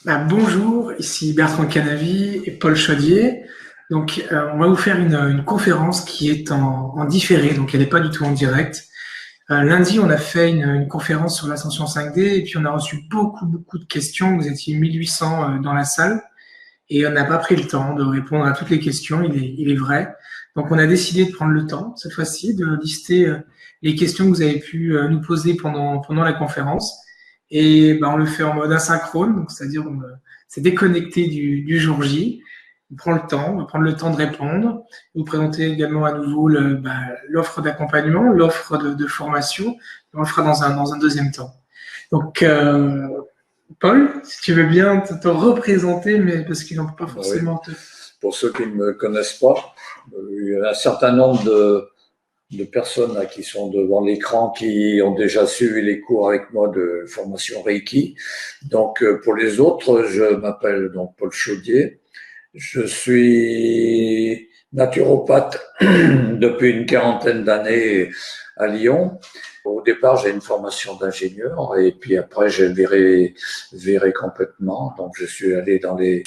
Bonjour, ici Bertrand Canavi et Paul Chaudier. On va vous faire une conférence qui est en différé, donc elle n'est pas du tout en direct. Lundi, on a fait une conférence sur l'ascension 5D et puis on a reçu beaucoup de questions. Vous étiez 1800 dans la salle et on n'a pas pris le temps de répondre à toutes les questions, il est vrai. Donc, on a décidé de prendre le temps, cette fois-ci, de lister les questions que vous avez pu nous poser pendant la conférence. Et on le fait en mode asynchrone, donc c'est-à-dire on s'est déconnecté du jour J. On va prendre le temps de répondre, vous présenter également à nouveau l'offre d'accompagnement, l'offre de formation. On le fera dans un deuxième temps. Donc, Paul, si tu veux bien te représenter, mais parce qu'ils n'ont pas Oui. forcément te... Pour ceux qui ne me connaissent pas, il y a un certain nombre de personnes là, qui sont devant l'écran qui ont déjà suivi les cours avec moi de formation Reiki. Donc, pour les autres, je m'appelle donc Paul Chaudier. Je suis naturopathe depuis une quarantaine d'années à Lyon. Au départ, j'ai une formation d'ingénieur et puis après, j'ai viré complètement. Donc, je suis allé dans les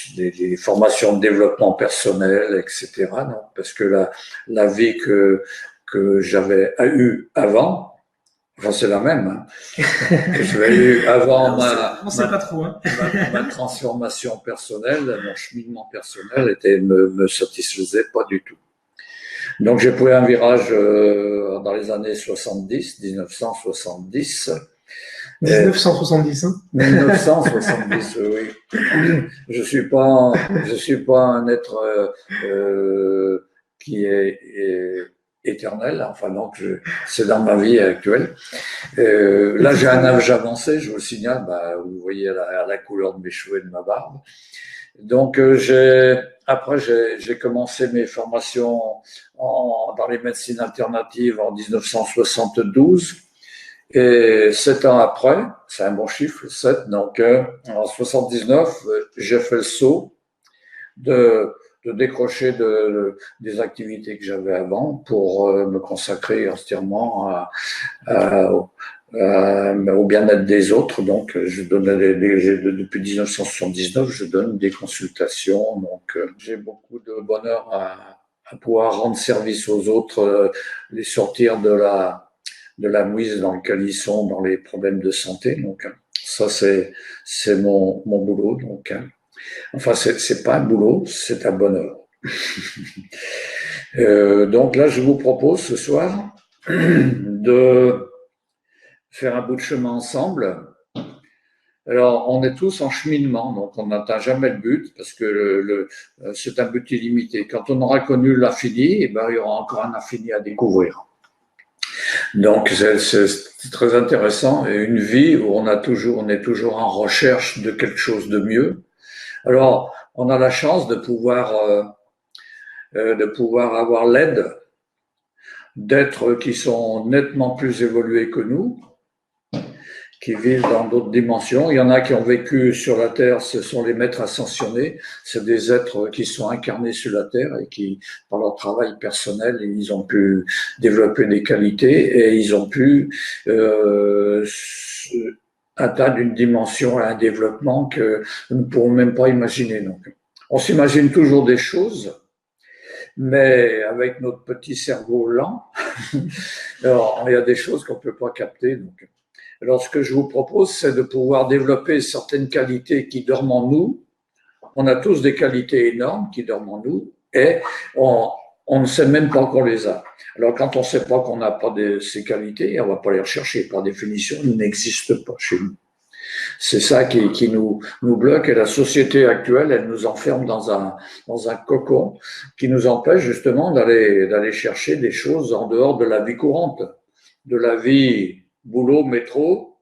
formations de développement personnel, etc. Donc, parce que la vie que j'avais eue avant, enfin, c'est la même. Hein. J'avais eu avant on sait pas trop. Hein. ma transformation personnelle, mon cheminement personnel me satisfaisait pas du tout. Donc j'ai pris un virage dans les années 70, 1970. 1970, hein. 1970, oui. Je suis pas un être qui est éternel. Enfin donc, c'est dans ma vie actuelle. Là, j'ai un âge avancé, je vous le signale. Vous voyez la couleur de mes cheveux et de ma barbe. Donc, après, j'ai commencé mes formations dans les médecines alternatives en 1972. Et 7 ans après, c'est un bon chiffre, 7, donc en 79, j'ai fait le saut de décrocher des activités que j'avais avant pour me consacrer entièrement au bien-être des autres. Donc, je donnais depuis 1979, je donne des consultations. Donc, j'ai beaucoup de bonheur à pouvoir rendre service aux autres, les sortir de la mouise dans laquelle ils sont, dans les problèmes de santé. Donc, ça, c'est mon boulot. Donc, enfin, c'est pas un boulot, c'est un bonheur. Donc là, je vous propose ce soir de faire un bout de chemin ensemble. Alors, on est tous en cheminement, donc on n'atteint jamais le but parce que c'est un but illimité. Quand on aura connu l'infini, il y aura encore un infini à découvrir. Donc, c'est très intéressant. Et une vie où on est toujours en recherche de quelque chose de mieux. Alors, on a la chance de pouvoir avoir l'aide d'êtres qui sont nettement plus évolués que nous, qui vivent dans d'autres dimensions. Il y en a qui ont vécu sur la Terre, ce sont les maîtres ascensionnés. C'est des êtres qui sont incarnés sur la Terre et qui, par leur travail personnel, ils ont pu développer des qualités et ils ont pu atteindre une dimension, un développement que nous ne pourrons même pas imaginer. Donc, on s'imagine toujours des choses, mais avec notre petit cerveau lent, alors, il y a des choses qu'on ne peut pas capter. Donc. Alors, ce que je vous propose, c'est de pouvoir développer certaines qualités qui dorment en nous. On a tous des qualités énormes qui dorment en nous et on ne sait même pas qu'on les a. Alors, quand on ne sait pas qu'on n'a pas ces qualités, on ne va pas les rechercher. Par définition, elles n'existent pas chez nous. C'est ça qui nous bloque et la société actuelle, elle nous enferme dans un cocon qui nous empêche justement d'aller chercher des choses en dehors de la vie courante, de la vie boulot, métro.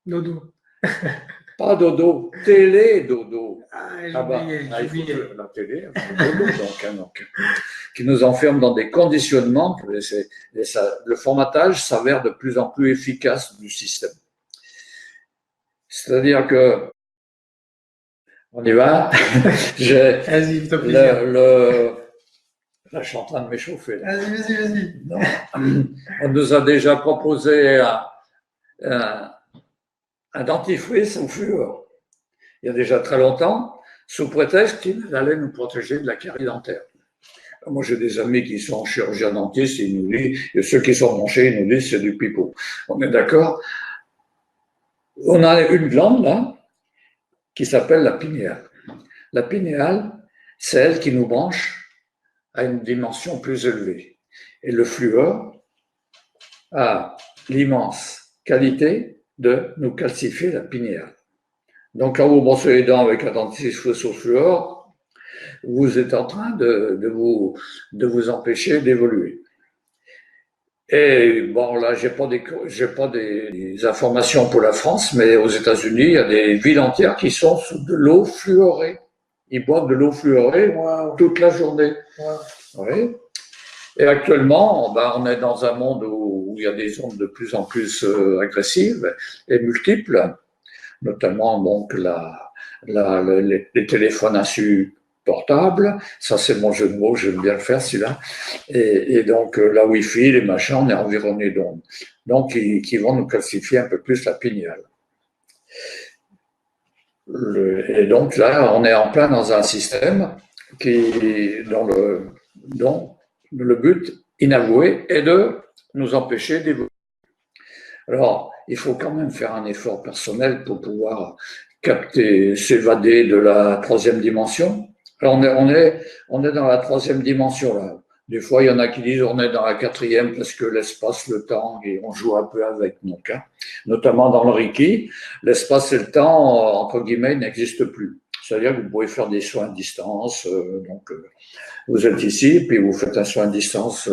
Dodo. Pas dodo, télé dodo. Il faut que la télé, dodo donc, qui nous enferme dans des conditionnements. Le formatage s'avère de plus en plus efficace du système. C'est-à-dire que, on y va. Vas-y, t'as plaisir. Là, je suis en train de m'échauffer. Vas-y. On nous a déjà proposé un dentifrice au fur. il y a déjà très longtemps, sous prétexte qu'il allait nous protéger de la carie dentaire. Moi, j'ai des amis qui sont chirurgiens dentistes, ils nous disent, et ceux qui sont branchés, ils nous disent c'est du pipeau. On est d'accord? On a une glande là qui s'appelle la pinéale. La pinéale, c'est elle qui nous branche à une dimension plus élevée. Et le fluor a l'immense qualité de nous calcifier la pinéale. Donc, quand vous brossez les dents avec un dentifrice au fluor, vous êtes en train de vous empêcher d'évoluer. Et bon, là, j'ai pas des informations pour la France, mais aux États-Unis, il y a des villes entières qui sont sous de l'eau fluorée. Ils boivent de l'eau fluorée toute la journée. Oui. Et actuellement, on est dans un monde où il y a des ondes de plus en plus agressives et multiples, notamment donc les téléphones insupportables. Ça, c'est mon jeu de mots, j'aime bien le faire celui-là. Et donc la Wi-Fi, les machins, on est environné d'ondes. Donc, qui vont nous calcifier un peu plus la pinéale. Et donc là, on est en plein dans un système dont le but inavoué est de nous empêcher d'évoluer. Alors, il faut quand même faire un effort personnel pour pouvoir capter, s'évader de la troisième dimension. Alors, on est dans la troisième dimension là. Des fois, il y en a qui disent on est dans la quatrième parce que l'espace, le temps, et on joue un peu avec. Donc, notamment dans le Reiki, l'espace et le temps, entre guillemets, n'existent plus. C'est-à-dire que vous pouvez faire des soins à distance. Vous êtes ici, puis vous faites un soin à distance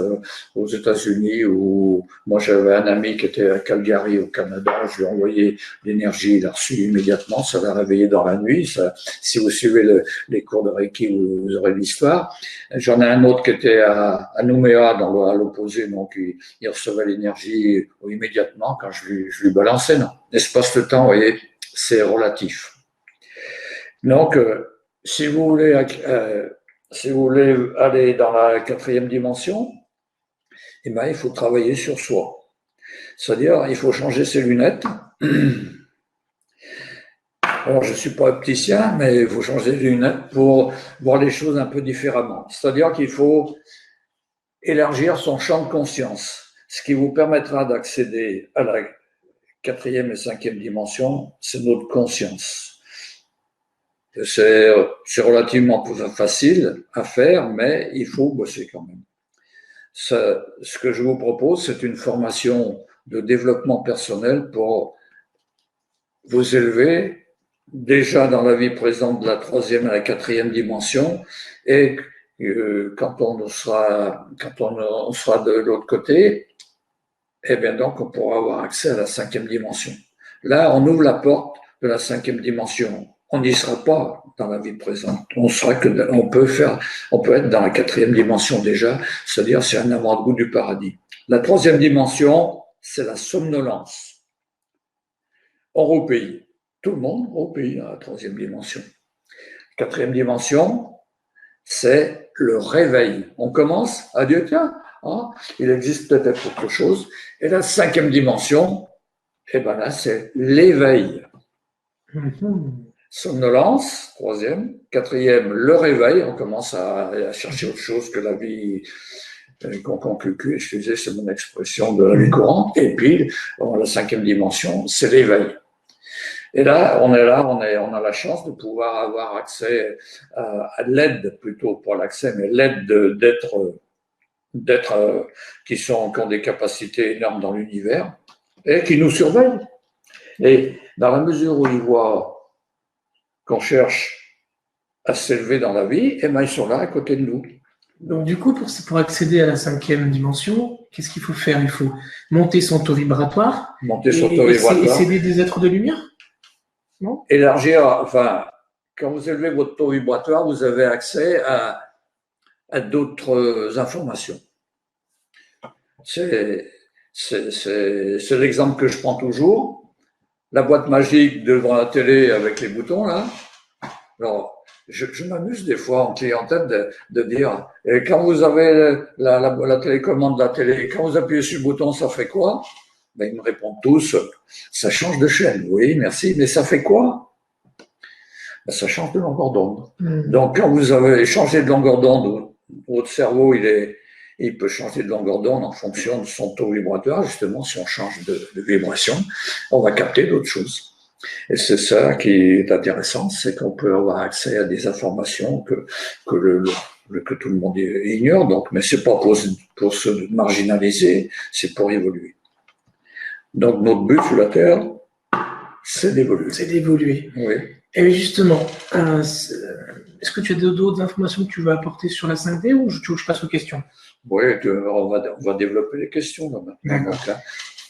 aux États-Unis. Ou moi, j'avais un ami qui était à Calgary, au Canada. Je lui ai envoyé l'énergie, il a reçu immédiatement. Ça l'a réveillé dans la nuit. Ça, si vous suivez les cours de Reiki, vous aurez l'histoire. J'en ai un autre qui était à Nouméa, à l'opposé, donc il recevait l'énergie immédiatement quand je lui balançais. Non, l'espace de temps, vous voyez, c'est relatif. Donc, si vous voulez aller dans la quatrième dimension, eh ben, il faut travailler sur soi. C'est-à-dire, il faut changer ses lunettes. Alors, je ne suis pas opticien, mais il faut changer les lunettes pour voir les choses un peu différemment. C'est-à-dire qu'il faut élargir son champ de conscience. Ce qui vous permettra d'accéder à la quatrième et cinquième dimension, c'est notre conscience. C'est relativement facile à faire, mais il faut bosser quand même. Ce que je vous propose, c'est une formation de développement personnel pour vous élever déjà dans la vie présente de la troisième à la quatrième dimension, et quand on sera de l'autre côté, eh bien donc on pourra avoir accès à la cinquième dimension. Là, on ouvre la porte de la cinquième dimension. On n'y sera pas dans la vie présente. On peut être dans la quatrième dimension déjà, c'est-à-dire c'est un avant-goût du paradis. La troisième dimension, c'est la somnolence. On repayit. Tout le monde repayit dans la troisième dimension. Quatrième dimension, c'est le réveil. On commence à dire, tiens, il existe peut-être autre chose. Et la cinquième dimension, eh ben là, c'est l'éveil. Somnolence, troisième. Quatrième, le réveil. On commence à chercher autre chose que la vie concucu, excusez, c'est mon expression de la vie courante. Et puis, la cinquième dimension, c'est l'éveil. Et là, on a la chance de pouvoir avoir accès à l'aide, plutôt pas l'accès, mais l'aide d'êtres qui ont des capacités énormes dans l'univers et qui nous surveillent. Et dans la mesure où ils voient qu'on cherche à s'élever dans la vie, et bien ils sont là à côté de nous. Donc du coup, pour accéder à la cinquième dimension, qu'est-ce qu'il faut faire? Il faut monter son taux vibratoire. Et s'aider des êtres de lumière? Non? Élargir, quand vous élevez votre taux vibratoire, vous avez accès à d'autres informations. C'est l'exemple que je prends toujours. La boîte magique devant la télé avec les boutons, là. Alors, je m'amuse des fois en clientèle de dire, quand vous avez la télécommande de la télé, quand vous appuyez sur le bouton, ça fait quoi? Ben, ils me répondent tous, ça change de chaîne. Oui, merci, mais ça fait quoi? Ça change de longueur d'onde. Mmh. Donc, quand vous avez changé de longueur d'onde, votre cerveau, il peut changer de longueur d'onde en fonction de son taux vibratoire. Justement, si on change de vibration, on va capter d'autres choses. Et c'est ça qui est intéressant, c'est qu'on peut avoir accès à des informations que tout le monde ignore. Donc, mais c'est pas pour se marginaliser, c'est pour évoluer. Donc, notre but sur la Terre, c'est d'évoluer. C'est d'évoluer. Oui. Et justement, est-ce que tu as d'autres informations que tu veux apporter sur la 5D ou tu veux que je passe aux questions? Oui, on va développer les questions là maintenant. D'accord.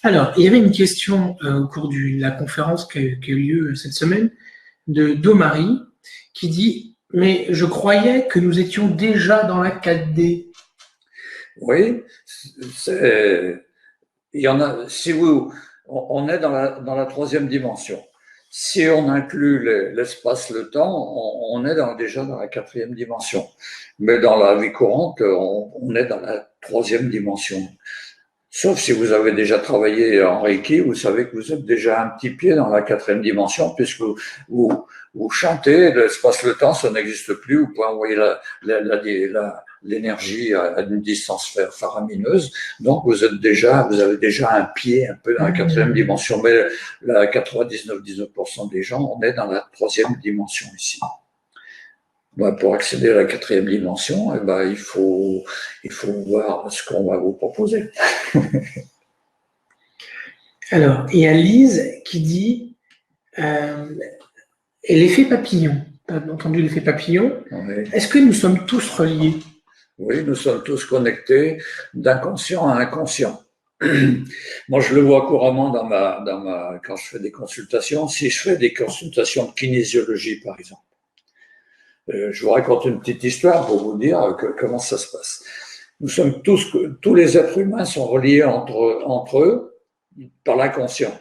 Alors, il y avait une question au cours de la conférence qui a eu lieu cette semaine de Domari qui dit « Mais je croyais que nous étions déjà dans la 4D. » Oui, il y en a. Si on est dans la troisième dimension. Si on inclut l'espace, le temps, on est déjà dans la quatrième dimension. Mais dans la vie courante, on est dans la troisième dimension. Sauf si vous avez déjà travaillé en Reiki, vous savez que vous êtes déjà un petit pied dans la quatrième dimension, puisque vous chantez, l'espace, le temps, ça n'existe plus. Vous pouvez envoyer l'énergie à une distance faramineuse. Donc, vous avez déjà un pied un peu dans la quatrième dimension. Mais 99% des gens, on est dans la troisième dimension ici. Pour accéder à la quatrième dimension, il faut voir ce qu'on va vous proposer. Alors, il y a Lise qui dit et l'effet papillon. Tu as entendu l'effet papillon? Oui. Est-ce que nous sommes tous reliés? Oui, nous sommes tous connectés d'inconscient à inconscient. Moi, je le vois couramment quand je fais des consultations. Si je fais des consultations de kinésiologie, par exemple, je vous raconte une petite histoire pour vous dire comment ça se passe. Nous sommes tous les êtres humains sont reliés entre eux par l'inconscient,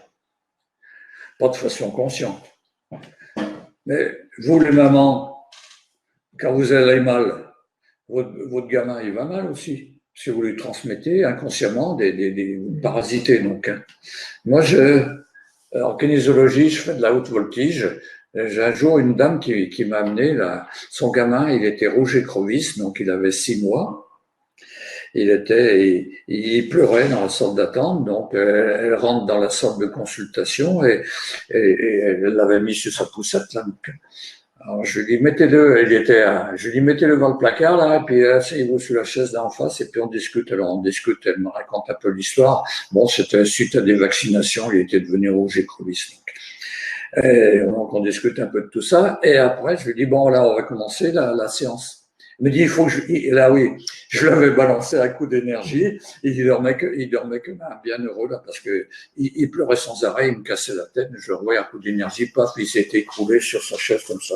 pas de façon consciente. Mais vous, les mamans, quand vous allez mal, votre gamin, il va mal aussi. Si vous lui transmettez inconsciemment vous parasitez donc. Moi, en kinésiologie, je fais de la haute voltige. J'ai un jour une dame qui m'a amené son gamin, il était rouge écrevisse, donc il avait 6 mois. Il pleurait dans la salle d'attente, donc elle rentre dans la salle de consultation et elle l'avait mis sur sa poussette là. Donc, alors je lui dis mettez-le, je lui dis mettez-le dans le placard là, et puis asseyez-vous sur la chaise d'en face et puis on discute. Alors on discute, elle me raconte un peu l'histoire. Bon, c'était suite à des vaccinations, il était devenu rouge écrevisse. Et donc on discute un peu de tout ça et après je lui dis bon là on va commencer la séance. Il me dit il faut que là oui, je l'avais balancé un coup d'énergie, il dormait comme un bienheureux là parce que il pleurait sans arrêt, il me cassait la tête, je le voyais un coup d'énergie, paf, il s'était écroulé sur sa chaise comme ça.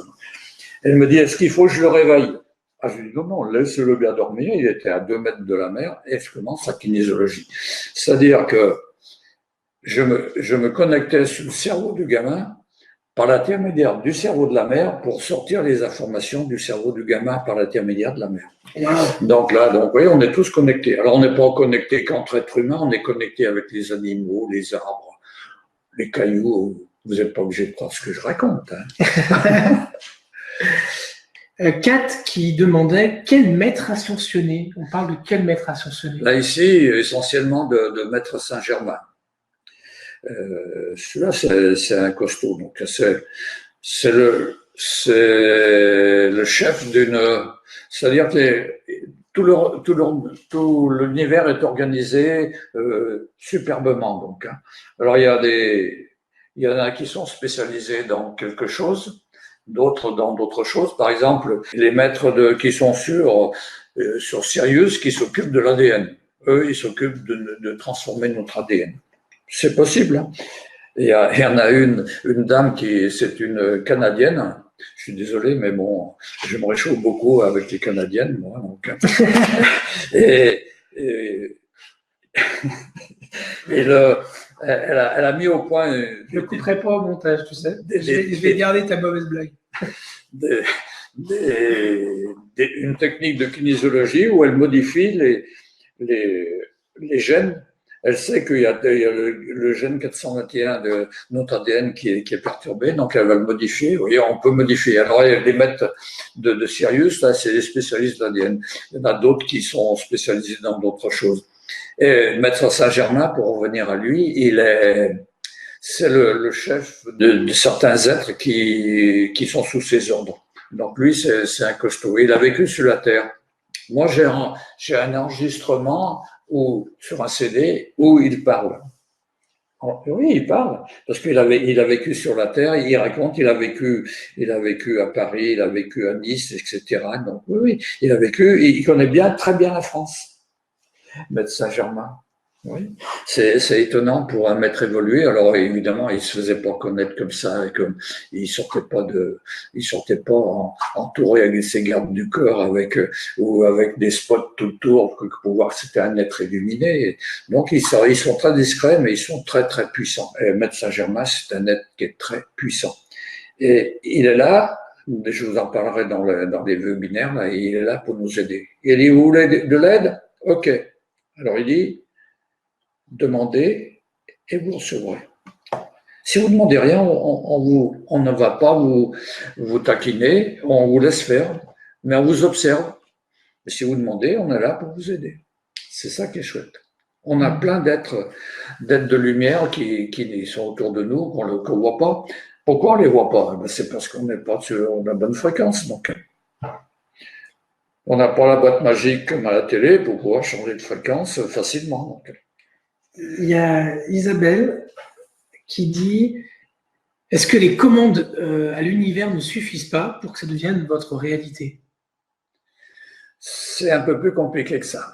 Elle me dit est-ce qu'il faut que je le réveille? Ah, je lui dis non, laisse-le bien dormir, il était à 2 mètres de la mer et je commence la kinésiologie. C'est-à-dire que je me connectais sur le cerveau du gamin par l'intermédiaire du cerveau de la mère pour sortir les informations du cerveau du gamin par l'intermédiaire de la mère. Wow. Donc, vous voyez, on est tous connectés. Alors, on n'est pas connectés qu'entre êtres humains, on est connectés avec les animaux, les arbres, les cailloux. Vous n'êtes pas obligé de croire ce que je raconte. Hein. Kat qui demandait quel maître ascensionné. On parle de quel maître ascensionné? Là, ici, essentiellement de maître Saint-Germain. Celui-là, c'est un costaud. Donc, c'est le chef c'est-à-dire que tout l'univers est organisé superbement. Donc, hein. Alors, il y en a qui sont spécialisés dans quelque chose, d'autres dans d'autres choses. Par exemple, les maîtres qui sont sur Sirius, qui s'occupent de l'ADN. Eux, ils s'occupent de transformer notre ADN. C'est possible. Hein. Il y en a une dame c'est une Canadienne. Je suis désolé, mais bon, je me réchauffe beaucoup avec les Canadiennes, moi. Donc, elle a mis au point. Je ne couperai pas au montage, tu sais. Je vais garder ta mauvaise blague. Une technique de kinésiologie où elle modifie les gènes Elle sait qu'il y a le gène 421 de notre ADN qui est perturbé, donc elle va le modifier. Vous voyez, on peut modifier. Alors, les maîtres de Sirius, là, c'est les spécialistes de l'ADN. Il y en a d'autres qui sont spécialisés dans d'autres choses. Et Maître Saint-Germain, pour revenir à lui, c'est le chef de certains êtres qui sont sous ses ordres. Donc lui, c'est un costaud. Il a vécu sur la Terre. Moi, j'ai un enregistrement sur un CD où il parle. Oui, il parle, parce qu'il a vécu sur la Terre, il raconte, il a vécu à Paris, il a vécu à Nice, etc. Donc oui, il a vécu, il connaît très bien la France, Maître Saint-Germain. Oui, c'est étonnant pour un maître évolué. Alors évidemment, il se faisait pas connaître comme ça, il sortait pas entouré avec ses gardes du corps, ou avec des spots tout autour pour voir que c'était un être illuminé. Donc ils sont très discrets, mais ils sont très très puissants. Et Maître Saint-Germain, c'est un être qui est très puissant. Et il est là. Je vous en parlerai dans les webinaires. Là, il est là pour nous aider. Il dit, vous voulez de l'aide? Ok. Alors il dit, demandez et vous recevrez. Si vous ne demandez rien, on ne va pas vous taquiner, on vous laisse faire, mais on vous observe. Et si vous demandez, on est là pour vous aider. C'est ça qui est chouette. On a plein d'êtres de lumière qui sont autour de nous, qu'on ne voit pas. Pourquoi on ne les voit pas? C'est parce qu'on n'est pas sur la bonne fréquence. Donc, on n'a pas la boîte magique comme à la télé pour pouvoir changer de fréquence facilement. Donc. Il y a Isabelle qui dit: est-ce que les commandes à l'univers ne suffisent pas pour que ça devienne votre réalité? C'est un peu plus compliqué que ça.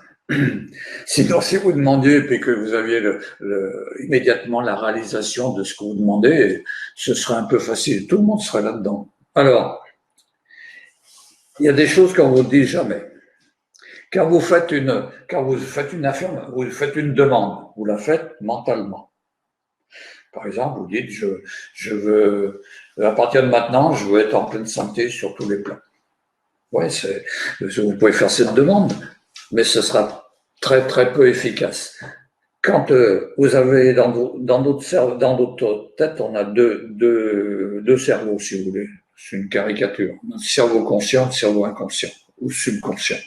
Sinon, si vous demandiez et que vous aviez immédiatement la réalisation de ce que vous demandez, ce serait un peu facile. Tout le monde serait là-dedans. Alors, il y a des choses qu'on vous dit jamais. Quand vous faites une affirmation, vous faites une demande, vous la faites mentalement. Par exemple, vous dites, je veux, à partir de maintenant, je veux être en pleine santé sur tous les plans. Ouais, vous pouvez faire cette demande, mais ce sera très, très peu efficace. Quand vous avez dans notre tête, on a deux cerveaux, si vous voulez. C'est une caricature. Un cerveau conscient, un cerveau inconscient ou subconscient.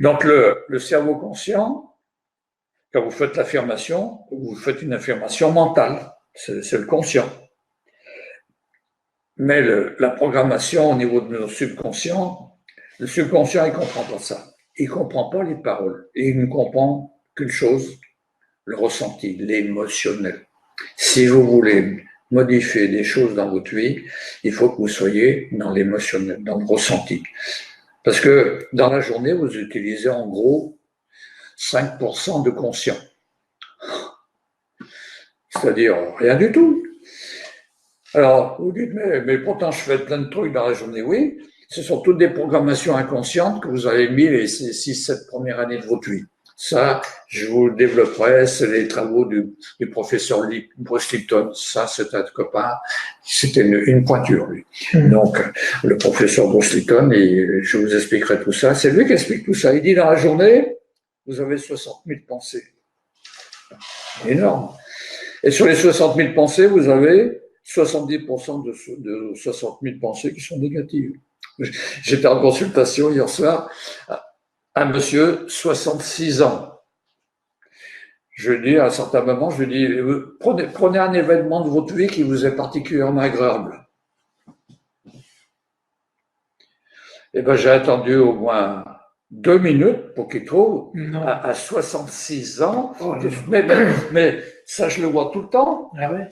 Donc, le cerveau conscient, quand vous faites l'affirmation, vous faites une affirmation mentale. C'est le conscient. Mais la programmation au niveau de notre subconscient, le subconscient, il ne comprend pas ça. Il ne comprend pas les paroles. Et il ne comprend qu'une chose, le ressenti, l'émotionnel. Si vous voulez modifier des choses dans votre vie, il faut que vous soyez dans l'émotionnel, dans le ressenti. Parce que dans la journée, vous utilisez en gros 5% de conscient. C'est-à-dire rien du tout. Alors, vous dites, mais pourtant je fais plein de trucs dans la journée. Oui, ce sont toutes des programmations inconscientes que vous avez mis les 6-7 premières années de votre vie. Ça, je vous le développerai, c'est les travaux du professeur Bruce Lipton. Ça, c'est un copain, c'était une pointure, lui. Donc, le professeur Bruce Lipton, et je vous expliquerai tout ça. C'est lui qui explique tout ça. Il dit, dans la journée, vous avez 60 000 pensées. Énorme. Et sur les 60 000 pensées, vous avez 70% de 60 000 pensées qui sont négatives. J'étais en consultation hier soir, un monsieur, 66 ans. Je lui dis, à un certain moment, je lui dis, prenez un événement de votre vie qui vous est particulièrement agréable. Eh ben, j'ai attendu au moins 2 minutes pour qu'il trouve à 66 ans. Oh, mais ça, je le vois tout le temps. Ah ouais.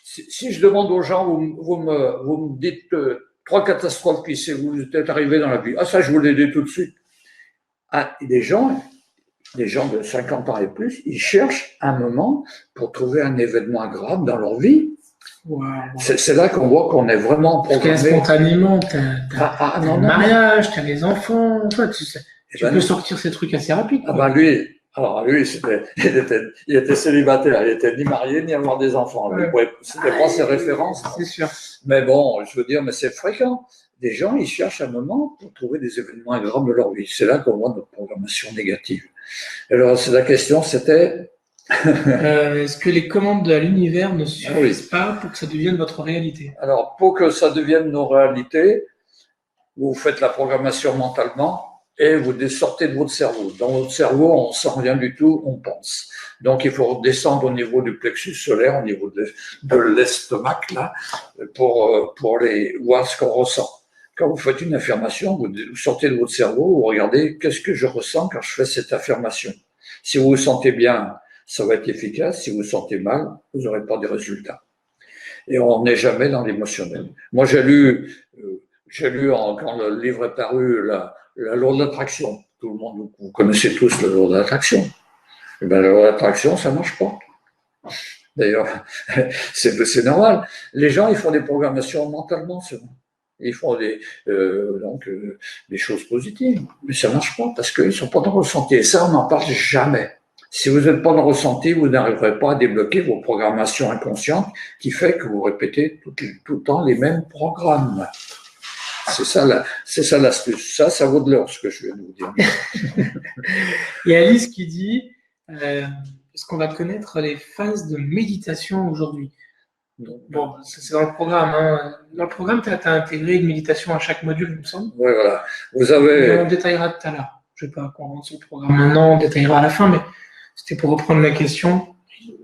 Si je demande aux gens, vous me dites 3 catastrophes qui vous êtes arrivées dans la vie. Ah, ça, je vous l'ai dit tout de suite. Ah, des gens de 50 ans et plus, ils cherchent un moment pour trouver un événement agréable dans leur vie. Wow. C'est là qu'on voit qu'on est vraiment programmé. Parce que spontanément, t'as le mariage, t'as les enfants, toi, tu peux sortir ces trucs assez rapides. Ah ben lui, il était célibataire, il était ni marié ni avoir des enfants. Ouais. C'était pas ses références. C'est sûr. Mais bon, je veux dire, mais c'est fréquent. Des gens, ils cherchent un moment pour trouver des événements agréables de leur vie. C'est là qu'on voit notre programmation négative. Alors, la question, c'était, Est-ce que les commandes de l'univers ne Ah oui. suffisent pas pour que ça devienne votre réalité? Alors, pour que ça devienne nos réalités, vous faites la programmation mentalement et vous sortez de votre cerveau. Dans votre cerveau, on ne sent rien du tout, on pense. Donc, il faut descendre au niveau du plexus solaire, au niveau de l'estomac, là, pour voir ce qu'on ressent. Quand vous faites une affirmation, vous sortez de votre cerveau, vous regardez qu'est-ce que je ressens quand je fais cette affirmation. Si vous vous sentez bien, ça va être efficace. Si vous vous sentez mal, vous n'aurez pas de résultat. Et on n'est jamais dans l'émotionnel. Moi, j'ai lu quand le livre est paru, la loi de l'attraction. Tout le monde, vous connaissez tous la loi de l'attraction. Eh bien, la loi de l'attraction, ça ne marche pas. D'ailleurs, c'est normal. Les gens, ils font des programmations mentalement seulement. Ils font des choses positives, mais ça ne marche pas parce qu'ils ne sont pas dans le ressenti. Et ça, on n'en parle jamais. Si vous n'êtes pas dans le ressenti, vous n'arriverez pas à débloquer vos programmations inconscientes qui fait que vous répétez tout le temps les mêmes programmes. C'est ça l'astuce. Ça vaut de l'or, ce que je viens de vous dire. Il y a Alice qui dit est-ce qu'on va connaître les phases de méditation aujourd'hui? Bon, c'est dans le programme. Hein. Dans le programme, tu as intégré une méditation à chaque module, il me semble. Oui, voilà. Vous avez. On détaillera tout à l'heure. Je ne vais pas qu'on rentre sur le programme maintenant, on détaillera à la fin, mais c'était pour reprendre la question.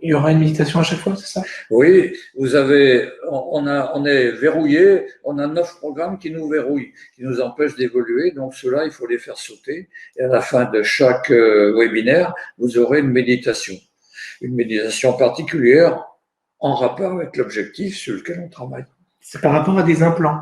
Il y aura une méditation à chaque fois, c'est ça? Oui, on est verrouillé, on a 9 programmes qui nous verrouillent, qui nous empêchent d'évoluer, donc ceux-là, il faut les faire sauter. Et à la fin de chaque webinaire, vous aurez une méditation particulière en rapport avec l'objectif sur lequel on travaille. C'est par rapport à des implants.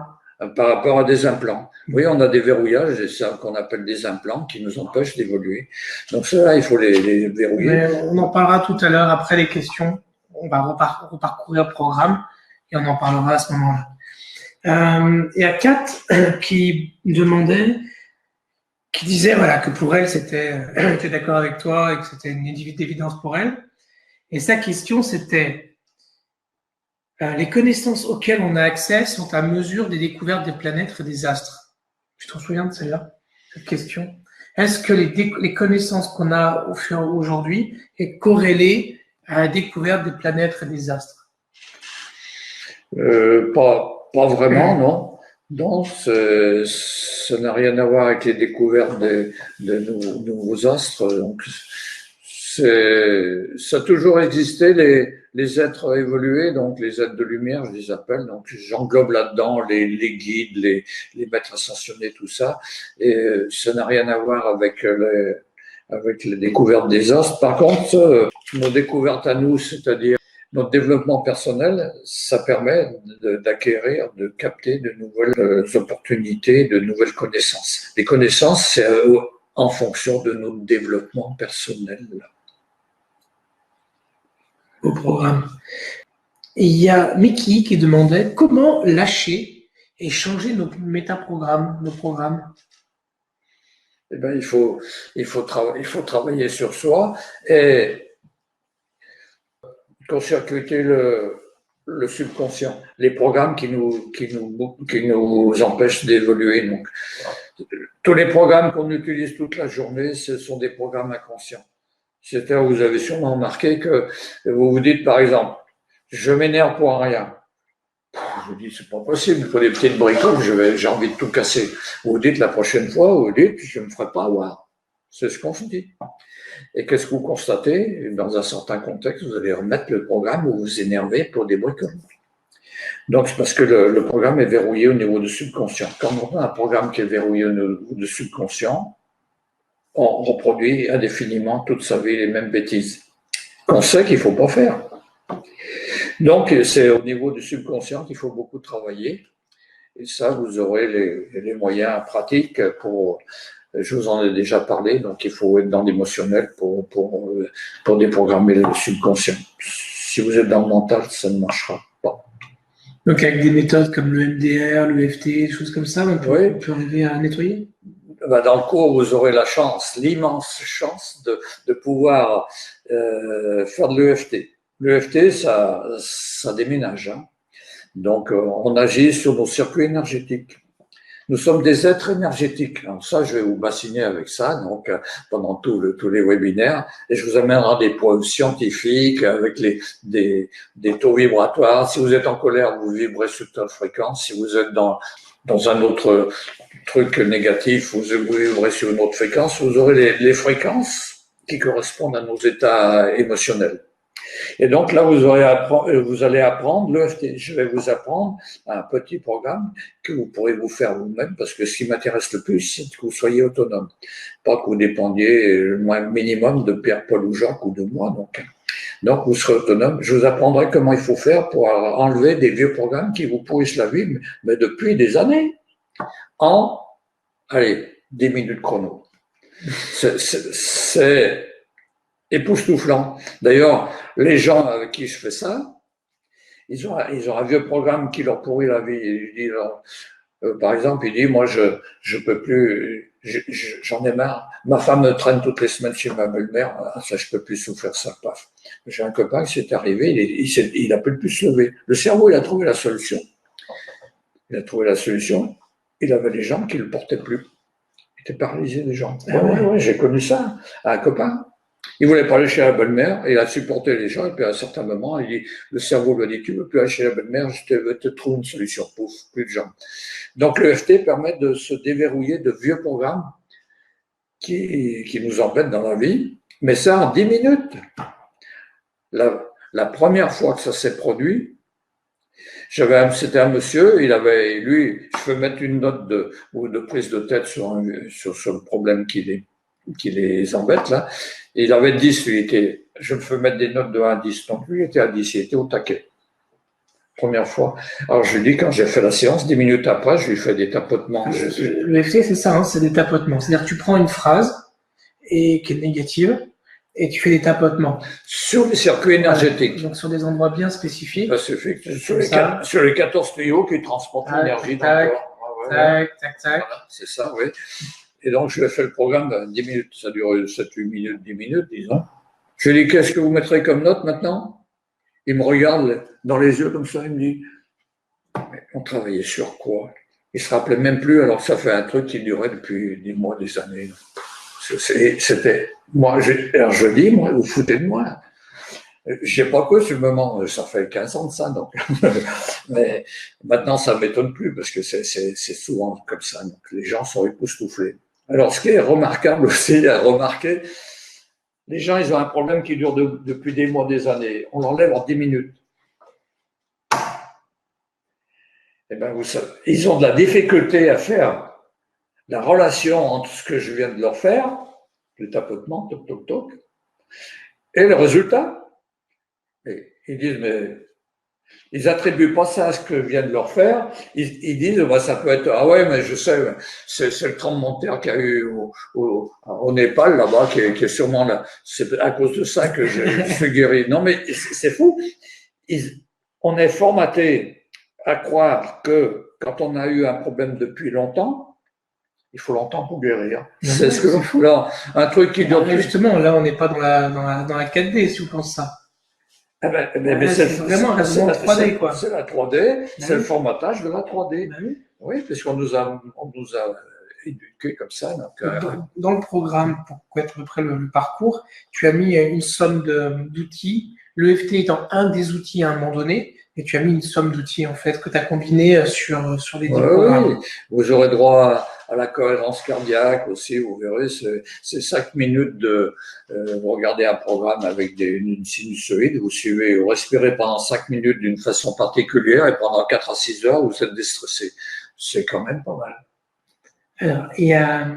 Par rapport à des implants. Oui, on a des verrouillages, et ça qu'on appelle des implants, qui nous empêchent d'évoluer. Donc cela, il faut les verrouiller. Mais on en parlera tout à l'heure après les questions. On va reparcourir le programme et on en parlera à ce moment-là. Il y a Kat qui demandait, qui disait voilà, que pour elle, elle était d'accord avec toi et que c'était une évidence pour elle. Et sa question, c'était les connaissances auxquelles on a accès sont à mesure des découvertes des planètes et des astres. Tu t'en souviens de celle-là, cette question? Est-ce que les connaissances qu'on a aujourd'hui est corrélée à la découverte des planètes et des astres? Pas vraiment, non. Non, ça n'a rien à voir avec les découvertes de nouveaux astres. Donc, ça a toujours existé les êtres évolués, donc les êtres de lumière, je les appelle. Donc, j'englobe là-dedans les guides, les maîtres ascensionnés, tout ça. Et ça n'a rien à voir avec les découvertes des astres. Par contre, nos découvertes à nous, c'est-à-dire notre développement personnel, ça permet d'acquérir, de capter de nouvelles opportunités, de nouvelles connaissances. Les connaissances, c'est en fonction de notre développement personnel. Au programme. Et il y a Mickey qui demandait comment lâcher et changer nos métaprogrammes, nos programmes. Eh bien, il faut travailler sur soi et court-circuiter le subconscient, les programmes qui nous empêchent d'évoluer. Donc, tous les programmes qu'on utilise toute la journée, ce sont des programmes inconscients. C'est-à-dire, vous avez sûrement remarqué que vous vous dites, par exemple, je m'énerve pour rien. Je vous dis, c'est pas possible, il faut des petites bricoles, j'ai envie de tout casser. Vous dites la prochaine fois, vous dites, je ne me ferai pas avoir. C'est ce qu'on se dit. Et qu'est-ce que vous constatez? Dans un certain contexte, vous allez remettre le programme où vous vous énervez pour des bricoles. Donc, c'est parce que le programme est verrouillé au niveau du subconscient. Quand on a un programme qui est verrouillé au niveau du subconscient, on reproduit indéfiniment toute sa vie les mêmes bêtises qu'on sait qu'il ne faut pas faire. Donc, c'est au niveau du subconscient qu'il faut beaucoup travailler. Et ça, vous aurez les moyens pratiques pour... Je vous en ai déjà parlé, donc il faut être dans l'émotionnel pour déprogrammer le subconscient. Si vous êtes dans le mental, ça ne marchera pas. Donc avec des méthodes comme le MDR, le FT, des choses comme ça, on peut arriver à nettoyer? Dans le cours, vous aurez la chance, l'immense chance de pouvoir faire de l'EFT. L'EFT, ça déménage. Hein. Donc, on agit sur nos circuits énergétiques. Nous sommes des êtres énergétiques. Alors ça, je vais vous bassiner avec ça, donc pendant tous les webinaires, et je vous amènerai des preuves scientifiques avec des taux vibratoires. Si vous êtes en colère, vous vibrez sur telle fréquence. Si vous êtes dans un autre truc négatif, vous vibrez sur une autre fréquence. Vous aurez les fréquences qui correspondent à nos états émotionnels. Et donc là, vous allez apprendre l'EFT. Je vais vous apprendre un petit programme que vous pourrez vous faire vous-même, parce que ce qui m'intéresse le plus, c'est que vous soyez autonome. Pas que vous dépendiez le minimum de Pierre, Paul ou Jacques ou de moi. Donc vous serez autonome. Je vous apprendrai comment il faut faire pour enlever des vieux programmes qui vous pourrissent la vie, mais depuis des années, en, 10 minutes chrono. C'est époustouflant. D'ailleurs, les gens avec qui je fais ça, ils ont un vieux programme qui leur pourrit la vie. Par exemple, il dit, moi, je peux plus, j'en ai marre. Ma femme me traîne toutes les semaines chez ma belle-mère. Ça, je peux plus souffrir ça, paf. J'ai un copain qui s'est arrivé, il a pu se lever. Le cerveau, il a trouvé la solution. Il avait des jambes qui ne le portaient plus. Il était paralysé des jambes. Ouais, j'ai connu ça. Un copain. Il voulait pas aller chez la belle-mère, il a supporté les gens, et puis à un certain moment, le cerveau lui a dit, tu veux plus aller chez la belle-mère, je vais te trouver une solution. Pouf, plus de jambes. Donc l'EFT permet de se déverrouiller de vieux programmes qui nous embêtent dans la vie, mais ça en 10 minutes. La première fois que ça s'est produit, c'était un monsieur, lui, je peux mettre une note de prise de tête sur le problème qui les embête là. Et il avait 10, je me fais mettre des notes de 1 à 10. Donc lui, il était à 10, il était au taquet. Première fois. Alors je lui dis, quand j'ai fait la séance, 10 minutes après, je lui fais des tapotements. L'EFT, c'est ça, c'est des tapotements. C'est-à-dire que tu prends une phrase qui est négative et tu fais des tapotements. Sur les circuits énergétiques. Donc sur des endroits bien spécifiques. Sur les 14 tuyaux qui transportent l'énergie dans le corps. Tac. Voilà, c'est ça, oui. Et donc, je lui ai fait le programme de 10 minutes. Ça dure 7-8 minutes, 10 minutes, disons. Je lui ai dit, qu'est-ce que vous mettrez comme note maintenant? Il me regarde dans les yeux comme ça, il me dit, mais on travaillait sur quoi? Il se rappelait même plus, alors ça fait un truc qui durait depuis des mois, des années. C'était, alors je dis, moi, vous foutez de moi. J'ai pas cru sur le moment, ça fait 15 ans de ça, donc. Mais maintenant, ça m'étonne plus, parce que c'est souvent comme ça. Donc, les gens sont époustouflés. Alors, ce qui est remarquable aussi à remarquer, les gens, ils ont un problème qui dure depuis des mois, des années. On l'enlève en 10 minutes. Eh bien, vous savez, ils ont de la difficulté à faire la relation entre ce que je viens de leur faire, le tapotement, toc, toc, toc, et le résultat. Et ils disent, mais ils attribuent pas ça à ce que je viens de leur faire. Ils disent, bah, ça peut être, ah ouais, mais je sais, c'est le tremblement de terre qu'il y a eu au Népal, là-bas, qui est sûrement là. C'est à cause de ça que je suis guéri. Non, mais c'est fou. On est formaté à croire que quand on a eu un problème depuis longtemps, il faut longtemps pour guérir. C'est ce que l'on fout là. Un truc qui dure. Justement, là, on n'est pas dans la 4D, si vous pensez ça. Mais c'est vraiment un raisonnement 3D, quoi. C'est la 3D, c'est le formatage de la 3D. Oui, puisqu'on nous a éduqués comme ça. Donc, dans le programme, pour connaître à peu près le parcours, tu as mis une somme d'outils, l'EFT étant un des outils à un moment donné, et tu as mis une somme d'outils, en fait, que tu as combiné sur les 10 programmes. Oui, vous aurez droit à la cohérence cardiaque aussi, vous verrez, c'est 5 minutes vous regardez un programme avec une sinusoïde, vous respirez pendant 5 minutes d'une façon particulière et pendant 4 à 6 heures, vous êtes déstressé. C'est quand même pas mal. Alors, il y a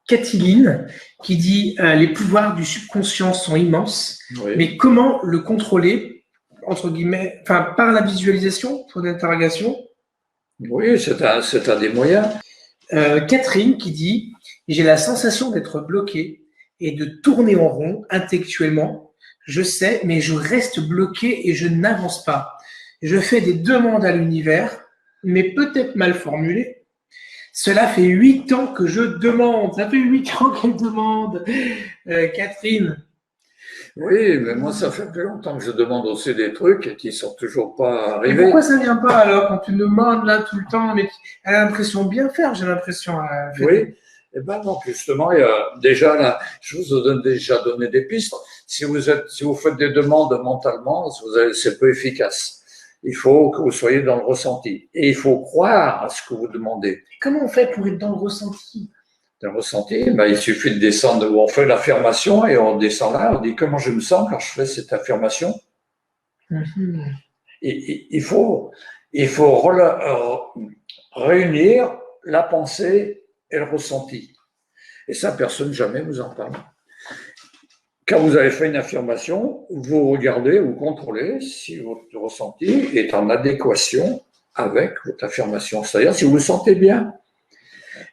Cathyline qui dit les pouvoirs du subconscient sont immenses, mais comment le contrôler, entre guillemets, par la visualisation, pour l'interrogation? Oui, c'est un des moyens. Catherine qui dit j'ai la sensation d'être bloqué et de tourner en rond intellectuellement. Je sais, mais je reste bloqué et je n'avance pas. Je fais des demandes à l'univers, mais peut-être mal formulées. Cela fait 8 ans que je demande. Ça fait 8 ans qu'elle demande, Catherine. Oui, mais moi, ça fait plus longtemps que je demande aussi des trucs et qui sont toujours pas Et arrivés. pourquoi ça vient pas alors quand tu demandes là tout le temps, mais elle a l'impression de bien faire, j'ai l'impression. Oui, eh ben non, justement, il y a déjà là, je vous ai déjà donné des pistes. Si vous faites des demandes mentalement, c'est peu efficace. Il faut que vous soyez dans le ressenti. Et il faut croire à ce que vous demandez. Comment on fait pour être dans le ressenti? Dans le ressenti, ben, il suffit de descendre où on fait l'affirmation et on descend là, on dit comment je me sens quand je fais cette affirmation. Mhm. Il faut réunir la pensée et le ressenti. Et ça, personne jamais vous en parle. Quand vous avez fait une affirmation, vous regardez, vous contrôlez si votre ressenti est en adéquation avec votre affirmation. C'est-à-dire si vous vous sentez bien.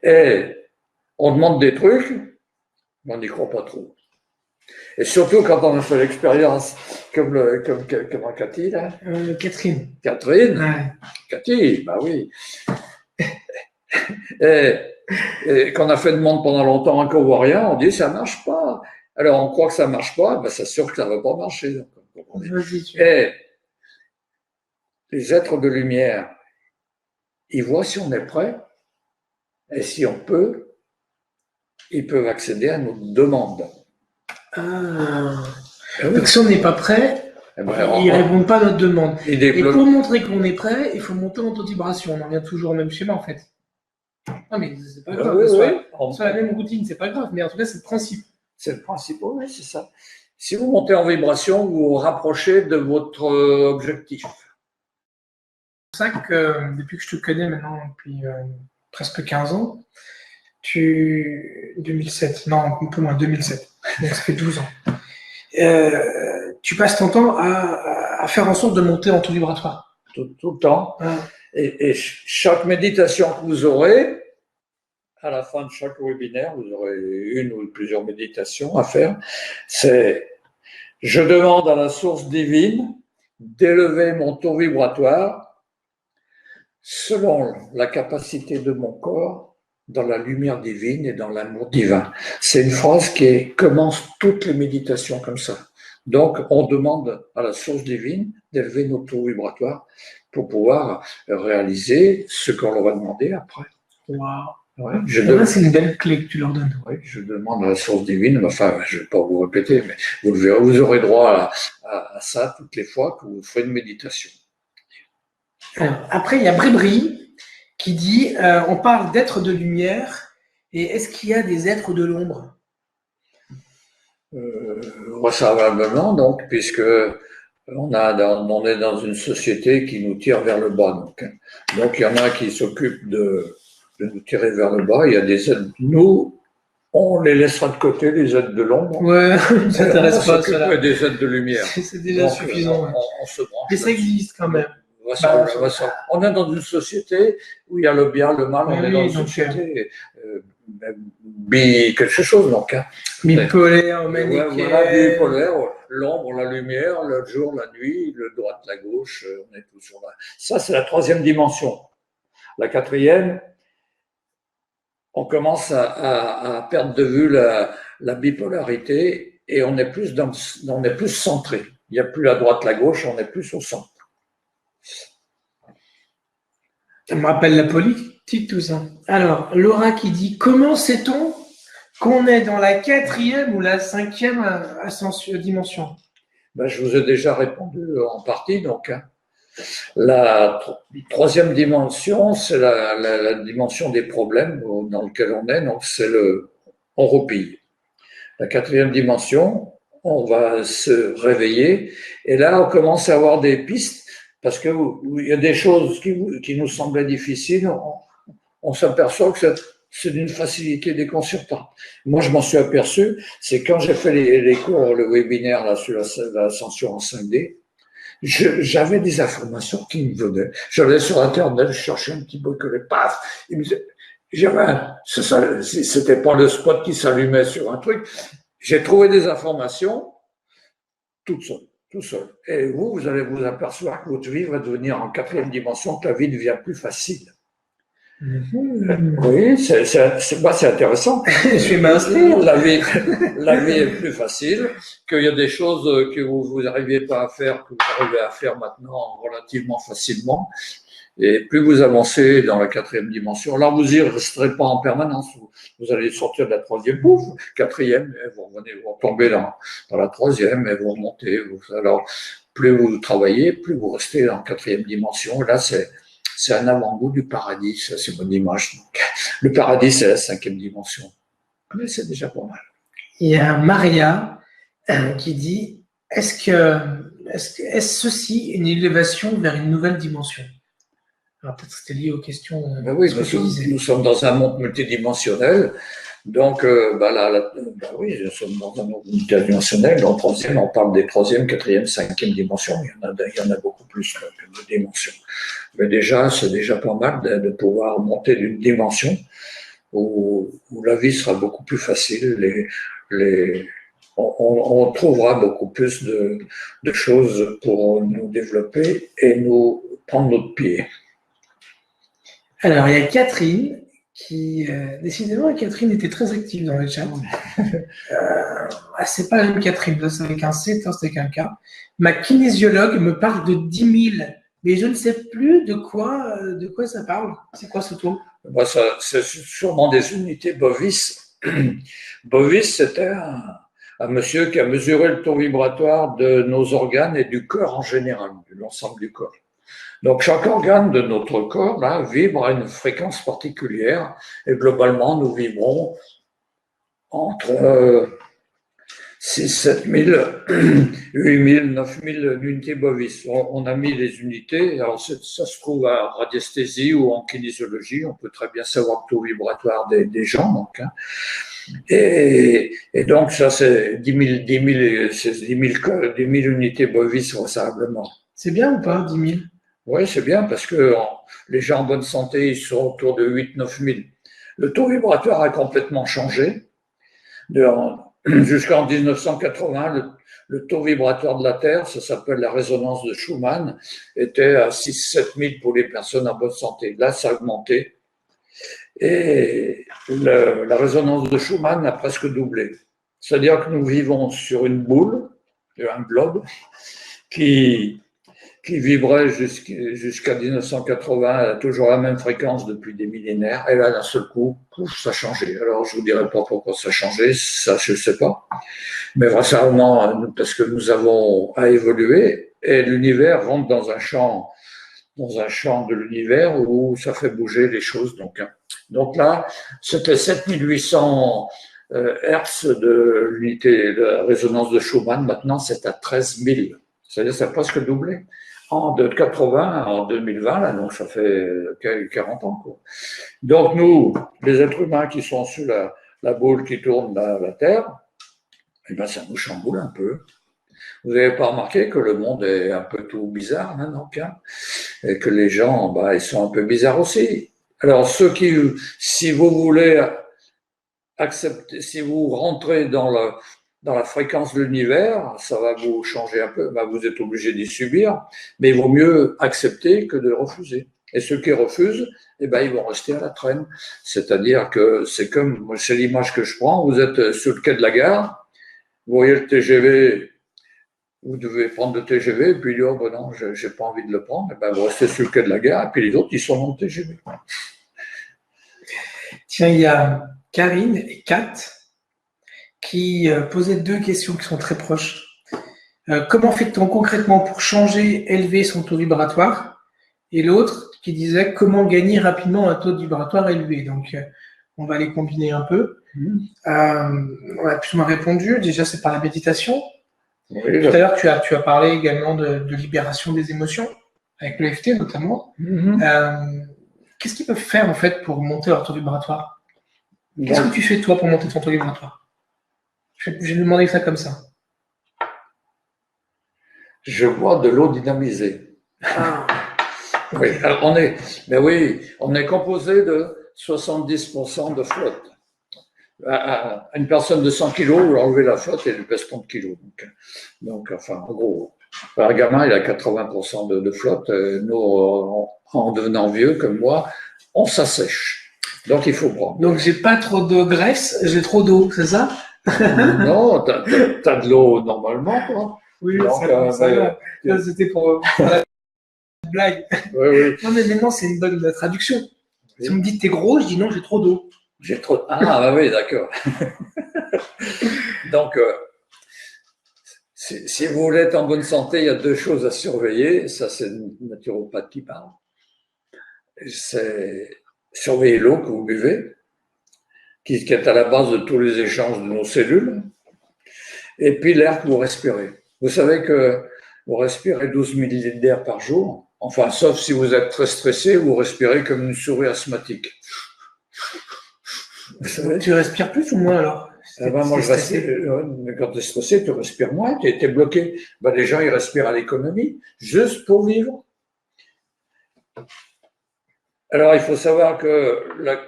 Et on demande des trucs, mais on n'y croit pas trop. Et surtout quand on a fait l'expérience comme Cathy, là. Catherine. Catherine. Ouais. Cathy, bah oui. Et qu'on a fait de demande pendant longtemps, encore voit rien, on dit ça marche pas. Alors on croit que ça marche pas, ben c'est sûr que ça va pas marcher. Et les êtres de lumière, ils voient si on est prêt et si on peut, ils peuvent accéder à nos demandes. Ah. Oui. Donc si on n'est pas prêt, ils ne répondent pas à notre demande. Et pour montrer qu'on est prêt, il faut monter en taux de vibration. On en revient toujours au même schéma en fait. Non mais c'est pas grave, soit la même routine, c'est pas grave, mais en tout cas c'est le principe. C'est le principe, oui, c'est ça. Si vous montez en vibration, vous vous rapprochez de votre objectif. C'est pour ça que depuis que je te connais maintenant, depuis presque 15 ans, 2007, non, un peu moins, 2007, donc ça fait 12 ans. Tu passes ton temps à faire en sorte de monter en taux vibratoire. Tout le temps. Ah. Et chaque méditation que vous aurez, à la fin de chaque webinaire, vous aurez une ou plusieurs méditations à faire. C'est je demande à la source divine d'élever mon taux vibratoire selon la capacité de mon corps dans la lumière divine et dans l'amour divin. C'est une phrase qui commence toutes les méditations comme ça. Donc, on demande à la source divine d'élever nos taux vibratoires pour pouvoir réaliser ce qu'on leur a demandé après. Wow. Ouais, c'est une belle clé que tu leur donnes. Oui, je demande à la source divine, enfin, je ne vais pas vous répéter, mais vous le verrez, vous aurez droit à ça toutes les fois que vous ferez une méditation. Alors, après, il y a Brébry qui dit on parle d'êtres de lumière, et est-ce qu'il y a des êtres de l'ombre? Vraisemblablement, donc, puisque on est dans une société qui nous tire vers le bas. Donc il y en a qui s'occupent de nous tirer vers le bas. Il y a des aides. Nous, on les laissera de côté, les aides de l'ombre. Ouais, ça t'intéresse pas, cela. Des aides de lumière. C'est déjà donc, suffisant. On se branche. Mais ça existe quand même. On est dans une société où il y a le bien, le mal. On est dans une société quelque chose, donc. Hein. Bipolaire, manichéen. Voilà, bipolaire, l'ombre, la lumière, le jour, la nuit, le droite, la gauche, on est tous sur là. Ça, c'est la troisième dimension. La quatrième, on commence à perdre de vue la bipolarité et on est plus centré. Il n'y a plus la droite, la gauche, on est plus au centre. Ça me rappelle la politique, tout ça. Alors, Laura qui dit, comment sait-on qu'on est dans la quatrième ou la cinquième dimension? Ben, je vous ai déjà répondu en partie. Donc, hein. La troisième dimension, c'est la dimension des problèmes dans lequel on est. Donc, on repille. La quatrième dimension, on va se réveiller. Et là, on commence à avoir des pistes parce que il y a des choses qui nous semblaient difficiles. On s'aperçoit que c'est d'une facilité déconcertante. Moi, je m'en suis aperçu, c'est quand j'ai fait les cours, le webinaire là, sur l'ascension en 5D, j'avais des informations qui me venaient. J'allais sur Internet, je cherchais un petit bricolet, paf, il me disait, c'était pas le spot qui s'allumait sur un truc. J'ai trouvé des informations tout seul. Et vous allez vous apercevoir que votre vie va devenir en quatrième dimension, que la vie devient plus facile. Oui, c'est intéressant. Je vais m'inscrire. La vie est plus facile, qu'il y a des choses que vous n'arriviez pas à faire, que vous arrivez à faire maintenant relativement facilement. Et plus vous avancez dans la quatrième dimension, là vous y resterez pas en permanence. Vous allez sortir de la troisième, pouf, quatrième, et vous revenez, vous retombez dans la troisième, et vous remontez. Alors, plus vous travaillez, plus vous restez en quatrième dimension. Là, c'est un avant-goût du paradis, ça c'est mon image. Donc, le paradis, c'est la cinquième dimension. Mais c'est déjà pas mal. Il y a Maria qui dit, est-ce ceci une élévation vers une nouvelle dimension? Alors peut-être que c'était lié aux questions. Ben oui, nous sommes dans un monde multidimensionnel. Donc, oui, nous sommes dans un monde multidimensionnel. Dans le troisième, on parle des troisième, quatrième, cinquième dimensions. Il y en a beaucoup plus de dimensions. Mais déjà, c'est déjà pas mal de pouvoir monter d'une dimension où la vie sera beaucoup plus facile. On trouvera beaucoup plus de choses pour nous développer et nous prendre notre pied. Alors, il y a Catherine qui, décidément, Catherine était très active dans le chat. C'est pas la même Catherine, là, c'est avec un C, c'est avec un K. Ma kinésiologue me parle de 10 000, mais je ne sais plus de quoi ça parle. C'est quoi ce taux? C'est sûrement des unités Bovis. Bovis, c'était un monsieur qui a mesuré le taux vibratoire de nos organes et du corps en général, de l'ensemble du corps. Donc, chaque organe de notre corps là, vibre à une fréquence particulière et globalement, nous vibrons entre 6 7 000, 8 000, 9 000 unités Bovis. On a mis les unités, alors ça se trouve à radiesthésie ou en kinésiologie, on peut très bien savoir le taux vibratoire des gens. Donc, hein. Et donc, ça, c'est 10 000 unités Bovis vraisemblablement. C'est bien ou pas, 10 000? Oui, c'est bien parce que les gens en bonne santé, ils sont autour de 8 9 000. Le taux vibratoire a complètement changé. Jusqu'en 1980, le taux vibratoire de la Terre, ça s'appelle la résonance de Schumann, était à 6 7 000 pour les personnes en bonne santé. Là, ça a augmenté. Et la résonance de Schumann a presque doublé. C'est-à-dire que nous vivons sur une boule, un globe, qui vibrait jusqu'à 1980, toujours la même fréquence depuis des millénaires, et là, d'un seul coup, pouf, ça a changé. Alors, je vous dirai pas pourquoi ça a changé, ça, je sais pas. Mais vraiment, parce que nous avons à évoluer, et l'univers rentre dans un champ de l'univers où ça fait bouger les choses. Donc là, c'était 7800 Hertz de l'unité de résonance de Schumann, maintenant c'est à 13 000. C'est-à-dire ça a presque doublé. De 80 en 2020, là, donc ça fait 40 ans. Quoi. Donc nous, les êtres humains qui sont sur la boule qui tourne la Terre, eh ben, ça nous chamboule un peu. Vous n'avez pas remarqué que le monde est un peu tout bizarre maintenant, hein, et que les gens, ils sont un peu bizarres aussi. Alors si vous voulez accepter, si vous rentrez dans la fréquence de l'univers, ça va vous changer un peu, vous êtes obligé d'y subir, mais il vaut mieux accepter que de refuser. Et ceux qui refusent, ils vont rester à la traîne. C'est-à-dire que c'est l'image que je prends, vous êtes sur le quai de la gare, vous voyez le TGV, vous devez prendre le TGV, et puis dire, non, j'ai pas envie de le prendre, vous restez sur le quai de la gare, et puis les autres, ils sont dans le TGV. Tiens, il y a Karine et Kat qui posaient deux questions qui sont très proches. Comment fait-on concrètement pour élever son taux vibratoire? Et l'autre qui disait comment gagner rapidement un taux vibratoire élevé. Donc, on va les combiner un peu. On a plus ou moins répondu. Déjà, c'est par la méditation. Oui, tout à l'heure, tu as parlé également de libération des émotions, avec l'EFT notamment. Qu'est-ce qu'ils peuvent faire en fait pour monter leur taux vibratoire? Qu'est-ce que tu fais toi pour monter ton taux vibratoire? Je vais lui demander ça comme ça. Je bois de l'eau dynamisée. Oui, alors on est composé de 70% de flotte. À une personne de 100 kg, vous enlevez la flotte et elle pèse 30 kg. Donc, en gros, un gamin, il a 80% de flotte. Nous, en devenant vieux comme moi, on s'assèche. Donc il faut prendre. Donc j'ai pas trop de graisse, j'ai trop d'eau, c'est ça? Non, t'as de l'eau normalement, toi. Oui, Donc, ça va. Là, c'était pour la blague. oui, oui. Non, mais maintenant, c'est une bonne traduction. Oui. Si on me dit t'es gros, je dis non, j'ai trop d'eau. J'ai trop. Ah, bah oui, d'accord. Donc, si vous voulez être en bonne santé, il y a deux choses à surveiller. Ça, c'est le naturopathe qui parle. C'est surveiller l'eau que vous buvez, qui est à la base de tous les échanges de nos cellules, et puis l'air que vous respirez. Vous savez que vous respirez 12 millilitres d'air par jour. Enfin, sauf si vous êtes très stressé, vous respirez comme une souris asthmatique. Vous savez, tu respires plus ou moins alors? Moi, je respire. Quand tu es stressé, tu respires moins, tu es bloqué. Les gens, ils respirent à l'économie, juste pour vivre. Alors, il faut savoir que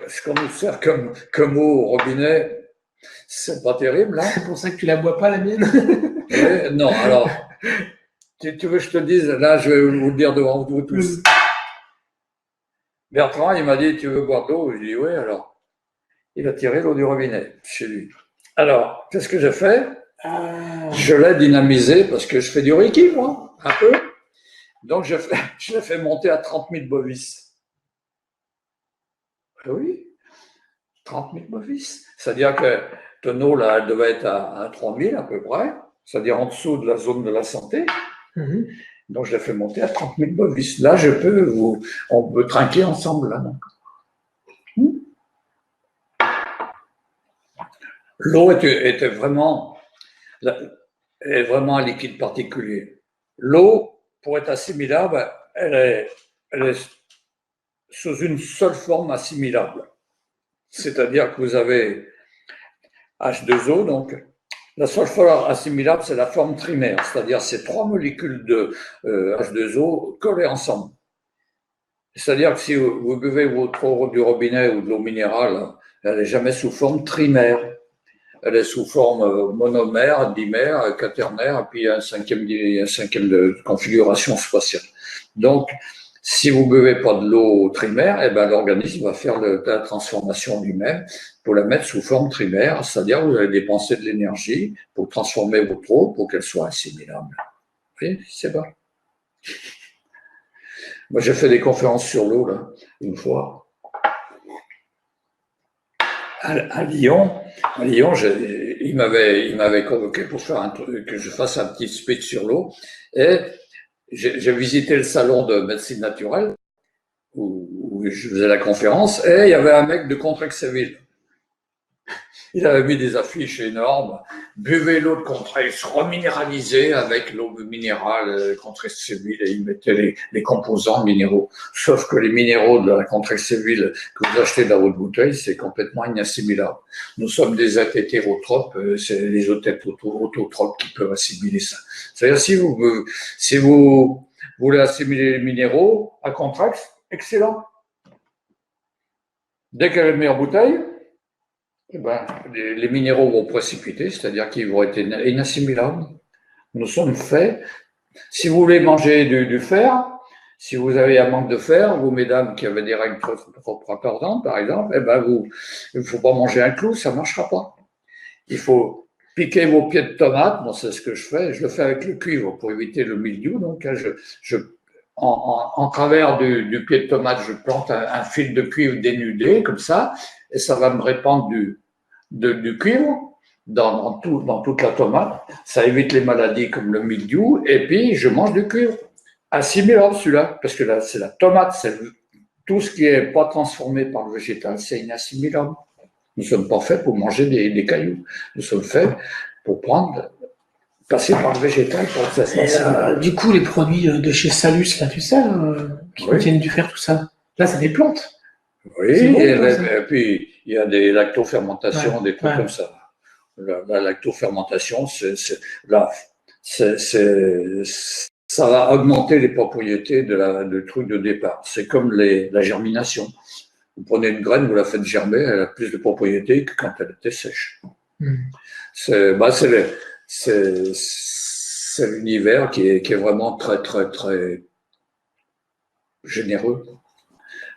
ce qu'on nous sert comme eau au robinet, c'est pas terrible. Hein. C'est pour ça que tu la bois pas, la mienne. Non, alors, tu veux que je te dise, là, je vais vous le dire devant vous tous. Bertrand, il m'a dit, tu veux boire de l'eau? Je lui ai dit, oui, alors. Il a tiré l'eau du robinet chez lui. Alors, qu'est-ce que j'ai fait? Je l'ai dynamisé parce que je fais du Reiki, moi, un peu. Donc, je l'ai fait monter à 30 000 bovis. Oui, 30 000 bovis. C'est-à-dire que ton eau, là, elle devait être à 3 000 à peu près, c'est-à-dire en dessous de la zone de la santé. Donc, je l'ai fait monter à 30 000 bovis. Là, on peut trinquer ensemble, là. L'eau est vraiment un liquide particulier. L'eau, pour être assimilable, elle est sous une seule forme assimilable. C'est-à-dire que vous avez H2O, donc la seule forme assimilable, c'est la forme trimaire, c'est-à-dire ces trois molécules de H2O collées ensemble. C'est-à-dire que si vous buvez votre eau du robinet ou de l'eau minérale, elle n'est jamais sous forme trimaire. Elle est sous forme monomère, dimère, quaternaire, et puis il y a un cinquième de configuration spatiale. Donc, si vous buvez pas de l'eau trimaire, l'organisme va faire la transformation lui-même pour la mettre sous forme trimaire, c'est-à-dire que vous allez dépenser de l'énergie pour transformer votre eau pour qu'elle soit assimilable. Vous voyez, c'est bon. Moi, j'ai fait des conférences sur l'eau, là, une fois. À Lyon, il m'avait convoqué pour faire que je fasse un petit speech sur l'eau. Et j'ai visité le salon de médecine naturelle où je faisais la conférence, et il y avait un mec de Contrexéville. Il avait mis des affiches énormes. Buvez l'eau de Contrex, reminéralisée avec l'eau minérale Contrexéville, et il mettait les composants minéraux. Sauf que les minéraux de la Contrexéville que vous achetez dans votre bouteille, c'est complètement inassimilable. Nous sommes des êtres hétérotropes, c'est les autres êtres autotropes qui peuvent assimiler ça. C'est-à-dire, si vous voulez assimiler les minéraux à Contrex, excellent. Dès qu'elle est mise en bouteille, les minéraux vont précipiter, c'est-à-dire qu'ils vont être inassimilables. Nous sommes faits. Si vous voulez manger du fer, si vous avez un manque de fer, vous, mesdames qui avez des règles trop accordantes, par exemple, il ne faut pas manger un clou, ça ne marchera pas. Il faut piquer vos pieds de tomate. Bon, c'est ce que je fais. Je le fais avec le cuivre pour éviter le mildiou. Donc, en travers du pied de tomate, je plante un fil de cuivre dénudé, comme ça, et ça va me répandre du cuivre dans toute la tomate. Ça évite les maladies comme le mildiou, et puis je mange du cuivre. Assimilable celui-là, parce que là, c'est la tomate, c'est tout ce qui n'est pas transformé par le végétal, c'est inassimilable. Nous ne sommes pas faits pour manger des cailloux. Nous sommes faits pour passer par le végétal pour que ça se passe. Du coup, les produits de chez Salus, là, tu sais, qui contiennent du fer, tout ça, là, c'est des plantes. Oui, bon, et puis il y a des lactofermentations, des trucs comme ça. La lactofermentation, ça va augmenter les propriétés du truc de départ. C'est comme la germination. Vous prenez une graine, vous la faites germer, elle a plus de propriétés que quand elle était sèche. C'est l'univers qui est vraiment très, très, très généreux.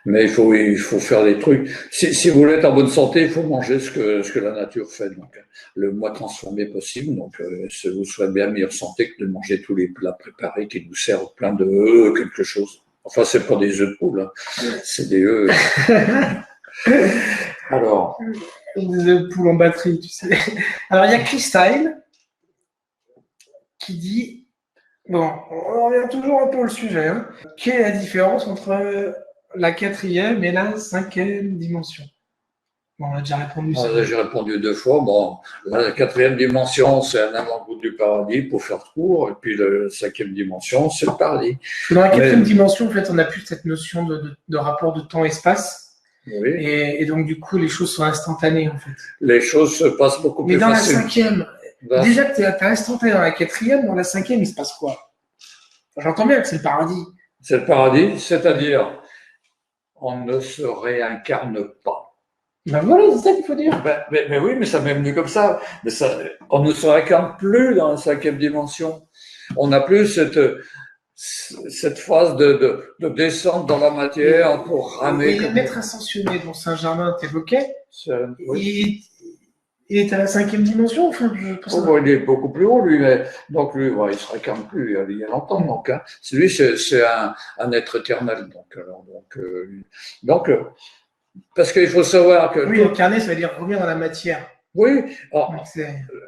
Mais il faut faire des trucs. Si vous voulez être en bonne santé, il faut manger ce que la nature fait. Donc, le moins transformé possible. Donc, vous serez bien meilleure santé que de manger tous les plats préparés qui nous servent plein de quelque chose. Enfin, c'est pas des œufs de poule, hein. C'est des œufs. Alors. Des œufs de poule en batterie, tu sais. Alors, il y a Christine qui dit, bon, on revient toujours un peu au sujet, hein. Quelle est la différence entre la 4e et la 5e dimension? Bon, on a déjà répondu ça. J'ai répondu 2 fois. Bon, la 4e dimension, c'est un avant-goût du paradis pour faire court, et puis la 5e dimension, c'est le paradis. Dans la 4e dimension, en fait, on a plus cette notion de rapport de temps-espace. Oui. Et donc, du coup, les choses sont instantanées, en fait. Les choses se passent beaucoup plus facilement. Mais dans la 5e, déjà que tu es instantané dans la 4e, dans la 5e, il se passe quoi? J'entends bien que c'est le paradis. C'est le paradis, c'est-à-dire, on ne se réincarne pas. Ben voilà, c'est ça qu'il faut dire. Mais oui, mais ça m'est venu comme ça. Mais ça. On ne se réincarne plus dans la 5e dimension. On n'a plus cette phase de descente dans la matière pour ramer. Et le maître ascensionné dont Saint-Germain t'évoquait, oui. il est à la 5e dimension, enfin, je pense. Bon, il est beaucoup plus haut, lui, mais donc lui, ouais, il se réincarne plus il y a longtemps. Donc, hein. Lui, c'est un être éternel. Donc, parce qu'il faut savoir que. Oui, incarner, ça veut dire revenir dans la matière. Oui. Alors,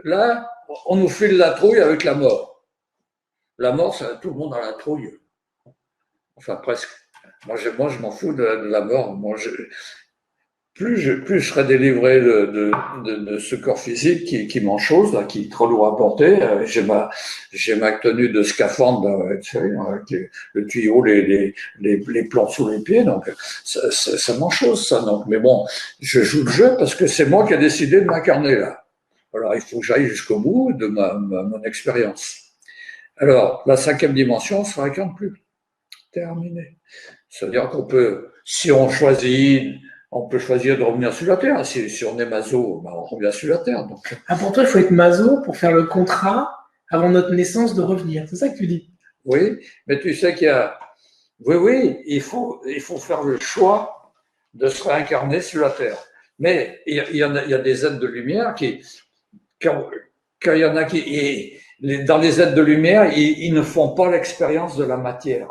là, on nous file la trouille avec la mort. La mort, ça, tout le monde a la trouille. Enfin, presque. Moi, je m'en fous de la mort. Moi, plus je serai délivré de ce corps physique qui m'enchose, là, qui est trop lourd à porter. J'ai ma tenue de scaphandre, avec le tuyau, les plantes sous les pieds. Donc, ça m'enchose, ça. Donc, mais bon, je joue le jeu parce que c'est moi qui ai décidé de m'incarner là. Alors, il faut que j'aille jusqu'au bout de mon expérience. Alors, la 5e dimension, on ne se réincarne plus. Terminé. C'est-à-dire qu'on peut, si on choisit, on peut choisir de revenir sur la Terre. Si on est maso, ben on revient sur la Terre. Donc. Ah, pour toi, il faut être maso pour faire le contrat avant notre naissance de revenir. C'est ça que tu dis? Oui, mais tu sais qu'il y a. Oui, il faut faire le choix de se réincarner sur la Terre. Mais il y a des êtres de lumière quand il y en a dans les êtres de lumière, ils ne font pas l'expérience de la matière.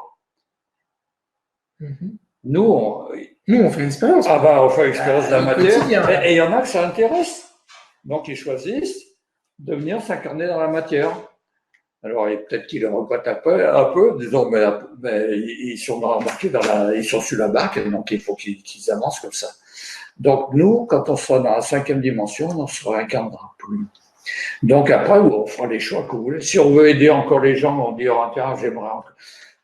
Mm-hmm. Nous, on fait l'expérience. Ah bah, on fait l'expérience de la matière. Et il y en a que ça intéresse. Donc, ils choisissent de venir s'incarner dans la matière. Alors, peut-être qu'ils le regrettent un peu, disons, mais ils sont embarqués ils sont sur la barque, donc il faut qu'ils avancent comme ça. Donc, nous, quand on sera dans la 5e dimension, on ne se réincarnera plus. Donc, après, on fera les choix que vous voulez. Si on veut aider encore les gens, on dit, oh, tiens,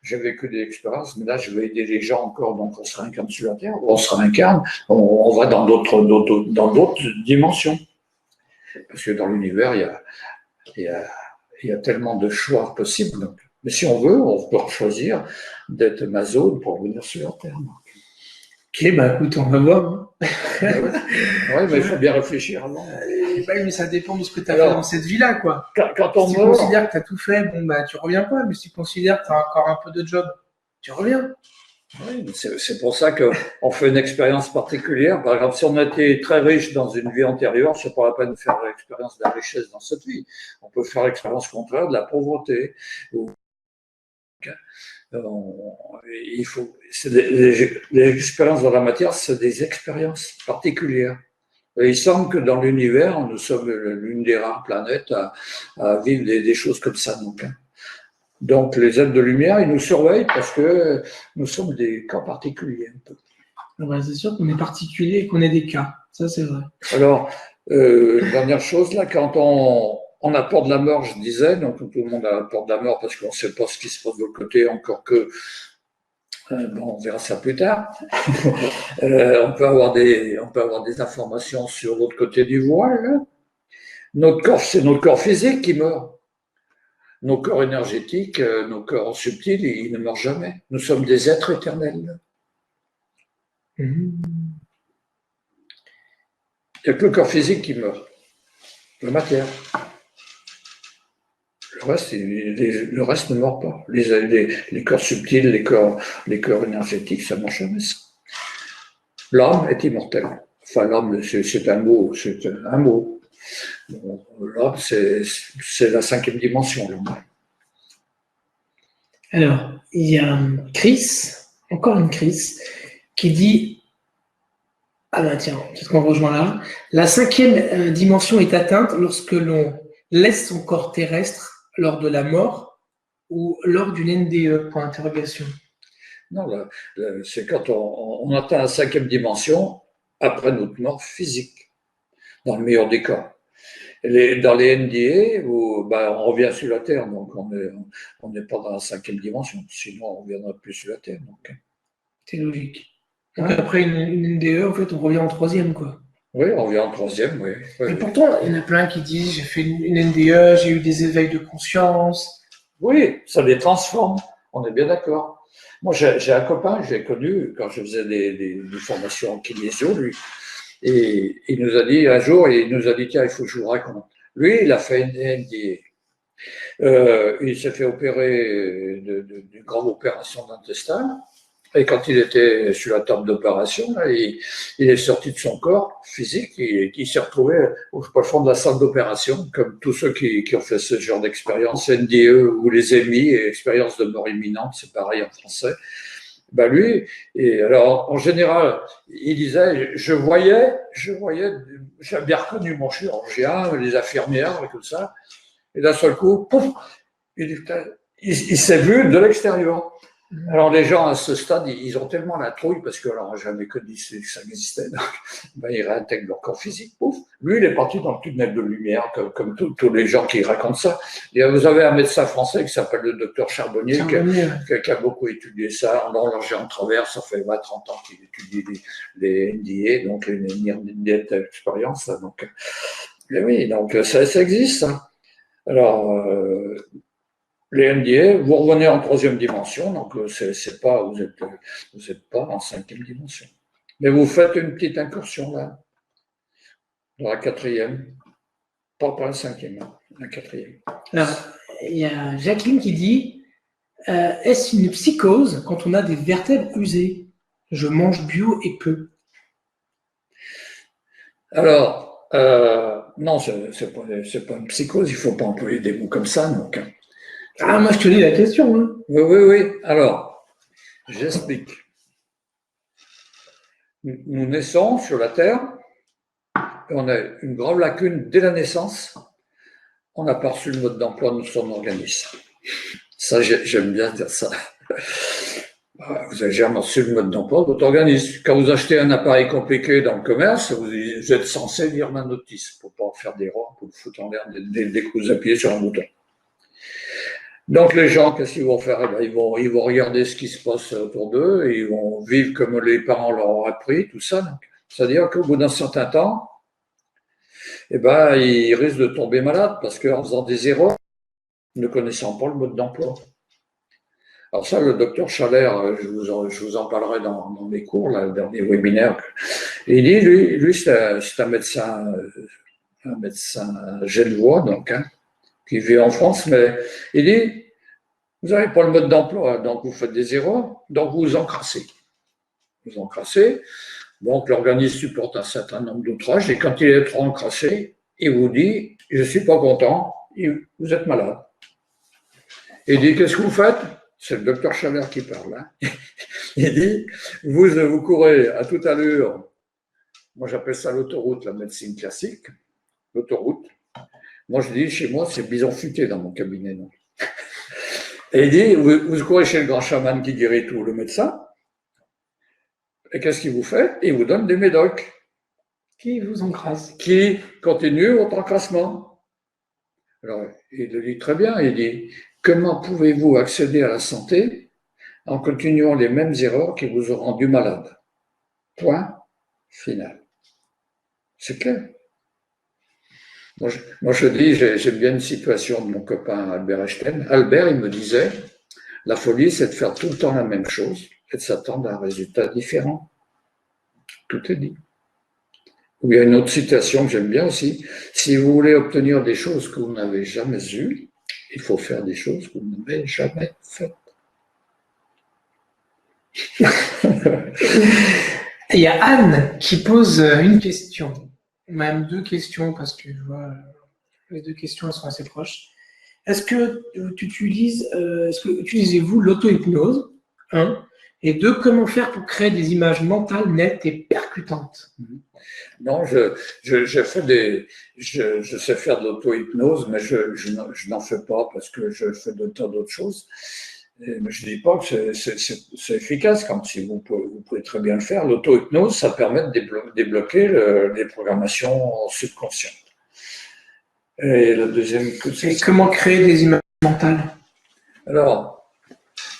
j'ai vécu des expériences, mais là, je veux aider les gens encore, donc on se réincarne sur la Terre, on se réincarne, on va dans d'autres dimensions. Parce que dans l'univers, il y a tellement de choix possibles. Donc. Mais si on veut, on peut choisir d'être maso pour venir sur la Terre. Donc. Ok, bah écoute, on va voir. Hein. Oui, mais il faut bien réfléchir avant. Mais ça dépend de ce que tu as fait dans cette vie-là, quoi. Quand on si tu considères que tu as tout fait, bon, bah, tu reviens pas. Mais si tu considères que tu as encore un peu de job, tu reviens. Oui, c'est pour ça qu'on fait une expérience particulière. Par exemple, si on a été très riche dans une vie antérieure, c'est pas la peine de faire l'expérience de la richesse dans cette vie. On peut faire l'expérience contraire de la pauvreté. Les expériences dans la matière, c'est des expériences particulières. Et il semble que dans l'univers, nous sommes l'une des rares planètes à vivre des choses comme ça. Donc, les êtres de lumière, ils nous surveillent parce que nous sommes des cas particuliers. Un peu. Ouais, c'est sûr qu'on est particulier et qu'on est des cas. Ça, c'est vrai. Alors, dernière chose, là, quand on a peur de la mort, je disais, donc tout le monde a peur de la mort parce qu'on ne sait pas ce qui se passe de l'autre côté, encore que, bon, on verra ça plus tard. On peut avoir des informations sur l'autre côté du voile. Là. Notre corps, c'est notre corps physique qui meurt. Nos corps énergétiques, nos corps subtils, ils ne meurent jamais. Nous sommes des êtres éternels. Il n'y a que le corps physique qui meurt. La matière. Le reste ne meurt pas. Les corps subtils, les corps énergétiques, ça ne meurt jamais. L'âme est immortelle. Enfin, l'âme, c'est un mot, c'est un mot. Bon, l'âme, c'est la cinquième dimension, l'âme. Alors, il y a Chris, encore une Chris, qui dit, ah ben tiens, peut-être qu'on rejoint là, la cinquième dimension est atteinte lorsque l'on laisse son corps terrestre lors de la mort ou lors d'une NDE, point d'interrogation. Non, c'est quand on atteint la cinquième dimension après notre mort physique, dans le meilleur des cas. Dans les NDA, on revient sur la Terre, donc on n'est pas dans la cinquième dimension, sinon on ne reviendra plus sur la Terre. C'est logique. Donc après une NDE, en fait, on revient en troisième, quoi. Oui, on revient en troisième, oui. Mais pourtant, il y en a plein qui disent, j'ai fait une NDE, j'ai eu des éveils de conscience. Oui, ça les transforme, on est bien d'accord. Moi, j'ai un copain, j'ai connu quand je faisais des formations en kinésio, lui. Et il nous a dit un jour, tiens, il faut que je vous raconte. Lui, il a fait une NDA. Il s'est fait opérer d'une grande opération d'intestin. Et quand il était sur la table d'opération, il est sorti de son corps physique et il s'est retrouvé au fond de la salle d'opération, comme tous ceux qui ont fait ce genre d'expérience, NDE ou les EMI, expérience de mort imminente, c'est pareil en français. Ben lui, et alors en général, il disait, je voyais, j'ai bien reconnu mon chirurgien, les infirmières et tout ça, et d'un seul coup, pouf, il s'est vu de l'extérieur. Alors les gens à ce stade, ils ont tellement la trouille parce que alors jamais connu que ça existait. Donc, ils réintègrent leur corps physique. Pouf. Lui, il est parti dans le tunnel de lumière, comme tous les gens qui racontent ça. Et vous avez un médecin français qui s'appelle le docteur Charbonnier, qui a beaucoup étudié ça. En l'orgée en travers, ça fait 20-30 ans qu'il étudie les NDA, donc les near-death experience. Donc, oui, donc ça existe. Ça. Alors, les NDA, vous revenez en troisième dimension, donc vous n'êtes pas en cinquième dimension. Mais vous faites une petite incursion là, dans la quatrième, pas la cinquième, la quatrième. Alors, il y a Jacqueline qui dit, est-ce une psychose quand on a des vertèbres usées? Je mange bio et peu. Alors, non, c'est pas une psychose, il ne faut pas employer des mots comme ça. Donc. Ah, moi je te lis la question. Hein. Oui. Alors, j'explique. Nous naissons sur la Terre, et on a une grave lacune dès la naissance. On n'a pas reçu le mode d'emploi de son organisme. Ça, j'aime bien dire ça. Vous avez jamais reçu le mode d'emploi de votre organisme. Quand vous achetez un appareil compliqué dans le commerce, vous êtes censé lire la notice pour ne pas faire d'erreur, pour le foutre en l'air dès que vous appuyez sur un bouton. Donc les gens, qu'est-ce qu'ils vont faire? Ils vont regarder ce qui se passe autour d'eux, et ils vont vivre comme les parents leur ont appris, tout ça. C'est-à-dire qu'au bout d'un certain temps, ils risquent de tomber malades parce qu'en faisant des erreurs, ne connaissant pas le mode d'emploi. Alors ça, le docteur Chalère, je vous en parlerai dans mes cours, là, le dernier webinaire. Et il dit, lui c'est un médecin genevois, donc, qui vit en France, mais il dit, vous n'avez pas le mode d'emploi, donc vous faites des erreurs, donc vous vous encrassez. Vous encrassez, donc l'organisme supporte un certain nombre d'outrages, et quand il est trop encrassé, il vous dit, je ne suis pas content, vous êtes malade. Et il dit, qu'est-ce que vous faites? C'est le docteur Chalère qui parle. Hein. Il dit, vous courez à toute allure, moi j'appelle ça l'autoroute, la médecine classique, l'autoroute. Moi je dis, chez moi, c'est bison futé dans mon cabinet. Non. Et il dit, vous courez chez le grand chaman qui guérit tout, le médecin, et qu'est-ce qu'il vous fait? Il vous donne des médocs. Qui vous encrasse. Qui continue votre encrassement. Alors, il le dit très bien, il dit, comment pouvez-vous accéder à la santé en continuant les mêmes erreurs qui vous ont rendu malade? Point final. C'est clair. Moi, je dis, j'aime bien une situation de mon copain Albert Einstein. Albert, il me disait, la folie, c'est de faire tout le temps la même chose et de s'attendre à un résultat différent. Tout est dit. Ou il y a une autre citation que j'aime bien aussi. Si vous voulez obtenir des choses que vous n'avez jamais eues, il faut faire des choses que vous n'avez jamais faites. Et il y a Anne qui pose une question, même deux questions, parce que je vois les deux questions elles sont assez proches. Est-ce que utilisez-vous l'auto-hypnose? Un. Et deux, comment faire pour créer des images mentales nettes et percutantes? Non, je sais faire de l'auto-hypnose, mais je n'en fais pas parce que je fais de tas d'autres choses. Mais je ne dis pas que c'est efficace, comme si vous pouvez très bien le faire. L'auto-hypnose, ça permet de débloquer les programmations subconscientes. Et la deuxième, Et comment créer des images mentales? alors,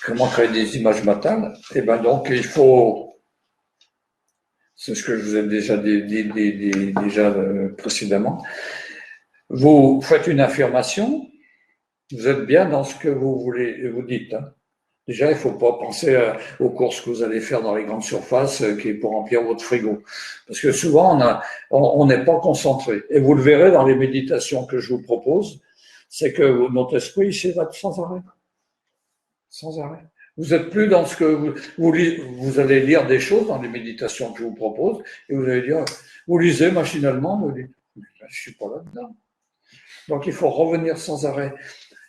comment créer des images mentales? Eh ben donc, il faut, c'est ce que je vous ai déjà dit précédemment, vous faites une affirmation, vous êtes bien dans ce que vous dites. Hein. Déjà, il ne faut pas penser aux courses que vous allez faire dans les grandes surfaces qui est pour remplir votre frigo. Parce que souvent, on n'est pas concentré. Et vous le verrez dans les méditations que je vous propose, c'est que notre esprit s'évade sans arrêt. Sans arrêt. Vous êtes plus dans ce que vous allez lire des choses dans les méditations que je vous propose, et vous allez dire, vous lisez machinalement, vous dites, je ne suis pas là-dedans. Donc, il faut revenir sans arrêt.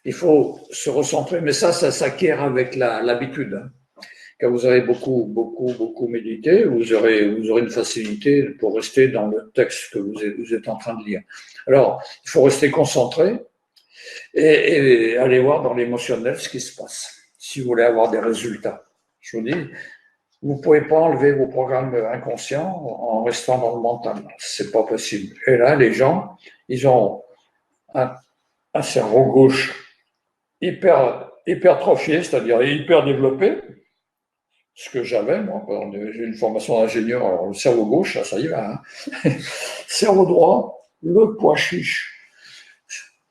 Il faut se recentrer, mais ça s'acquiert avec l'habitude. Hein. Quand vous avez beaucoup médité, vous aurez une facilité pour rester dans le texte que vous êtes en train de lire. Alors, il faut rester concentré et aller voir dans l'émotionnel ce qui se passe, si vous voulez avoir des résultats. Je vous dis, vous ne pouvez pas enlever vos programmes inconscients en restant dans le mental. C'est pas possible. Et là, les gens, ils ont un cerveau gauche hypertrophié, c'est-à-dire hyper développé, ce que j'avais, moi, j'ai une formation d'ingénieur, alors le cerveau gauche, ça y va. Hein. Cerveau droit, le pois chiche.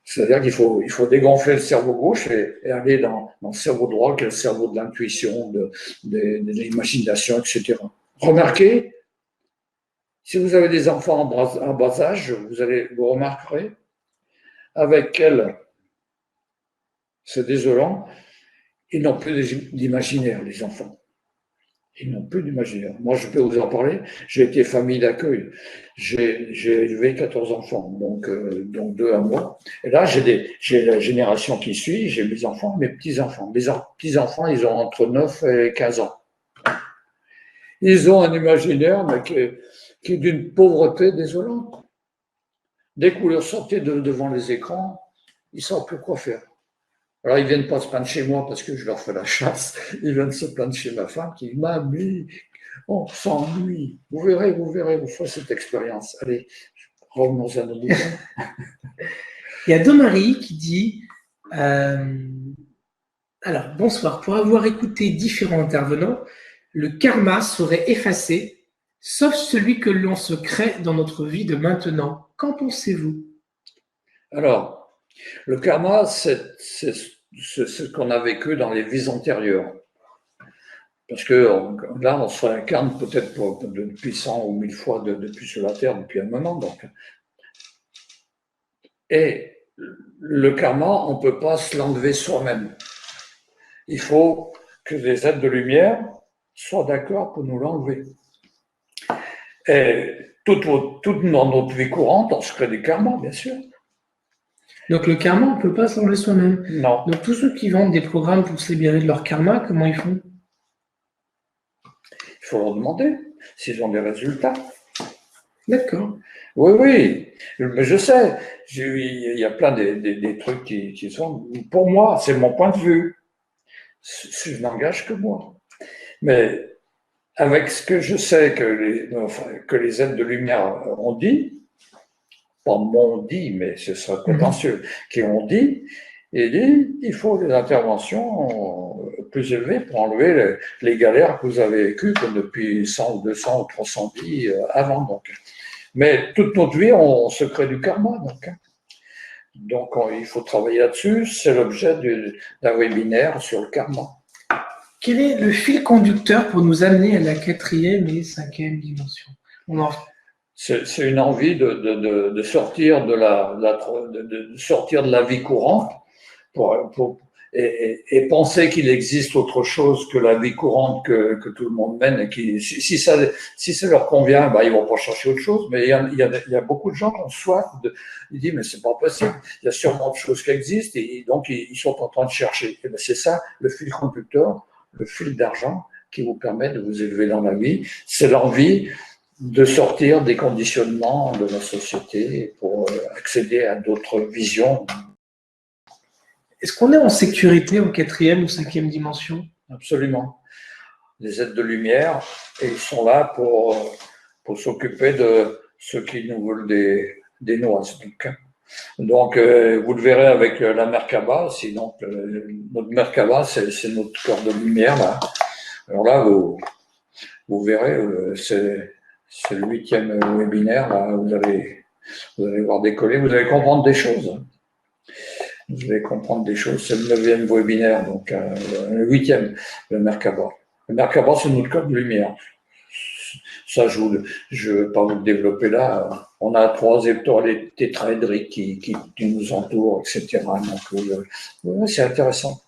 C'est-à-dire qu'il faut dégonfler le cerveau gauche et aller dans le cerveau droit, qui est le cerveau de l'intuition, de l'imagination, etc. Remarquez, si vous avez des enfants en bas âge, vous remarquerez avec quel, c'est désolant, ils n'ont plus d'imaginaire, les enfants. Ils n'ont plus d'imaginaire. Moi, je peux vous en parler. J'ai été famille d'accueil. J'ai élevé 14 enfants, donc 2 à moi. Et là, j'ai la génération qui suit, j'ai mes enfants, mes petits-enfants. Mes petits-enfants, ils ont entre 9 et 15 ans. Ils ont un imaginaire mais qui est d'une pauvreté désolante. Dès que vous leur sortez devant les écrans, ils ne savent plus quoi faire. Alors, ils ne viennent pas se plaindre chez moi parce que je leur fais la chasse. Ils viennent se plaindre chez ma femme qui m'a mis, on s'ennuie. Vous verrez, vous ferez cette expérience. Allez, revenons à nos moutons. Il y a Domari qui dit alors, bonsoir. Pour avoir écouté différents intervenants, le karma serait effacé, sauf celui que l'on se crée dans notre vie de maintenant. Qu'en pensez-vous? Alors, le karma, c'est ce qu'on a vécu dans les vies antérieures. Parce que là, on se réincarne peut-être depuis 100 ou 1000 fois depuis sur la Terre, depuis un moment. Donc. Et le karma, on ne peut pas se l'enlever soi-même. Il faut que les êtres de lumière soient d'accord pour nous l'enlever. Et toute dans notre vie courante, on se crée des karmas, bien sûr. Donc le karma, on ne peut pas s'enlever soi-même. Non. Donc tous ceux qui vendent des programmes pour se libérer de leur karma, comment ils font? Il faut leur demander s'ils ont des résultats. D'accord. Oui, mais je sais, il y a plein des trucs qui sont, pour moi, c'est mon point de vue. Je n'engage que moi. Mais avec ce que je sais que les êtres de lumière ont dit, pas m'ont dit, mais ce sera prétentieux, qui ont dit, il faut des interventions plus élevées pour enlever les galères que vous avez vécues depuis 100 ou 200 ou 300 vies avant. Donc. Mais toute notre vie, on se crée du karma. Donc il faut travailler là-dessus. C'est l'objet d'un webinaire sur le karma. Quel est le fil conducteur pour nous amener à la 4e et 5e dimension? C'est une envie de sortir sortir de la vie courante et penser qu'il existe autre chose que la vie courante que tout le monde mène et qui, si ça leur convient, bah, ils vont pas chercher autre chose. Mais il y a beaucoup de gens qui ont soif ils disent, mais c'est pas possible. Il y a sûrement autre choses qui existent et donc ils sont en train de chercher. Et ben, c'est ça, le fil conducteur, le fil d'argent qui vous permet de vous élever dans la vie. C'est l'envie de sortir des conditionnements de la société pour accéder à d'autres visions. Est-ce qu'on est en sécurité en 4e ou 5e dimension? Absolument. Les êtres de lumière, et ils sont là pour s'occuper de ceux qui nous veulent des noises. Donc, vous le verrez avec la Merkaba, sinon notre Merkaba, c'est notre cœur de lumière. Là. Alors là, vous verrez, c'est le 8e webinaire, là, vous allez voir décoller, vous allez comprendre des choses. Vous allez comprendre des choses, c'est le 9e webinaire, donc le 8e, le Merkaba. Le Merkaba, c'est notre cœur de lumière. Ça, je ne vais pas vous le développer là. On a 3 étoiles tétraédriques qui nous entourent, etc. Donc, c'est intéressant.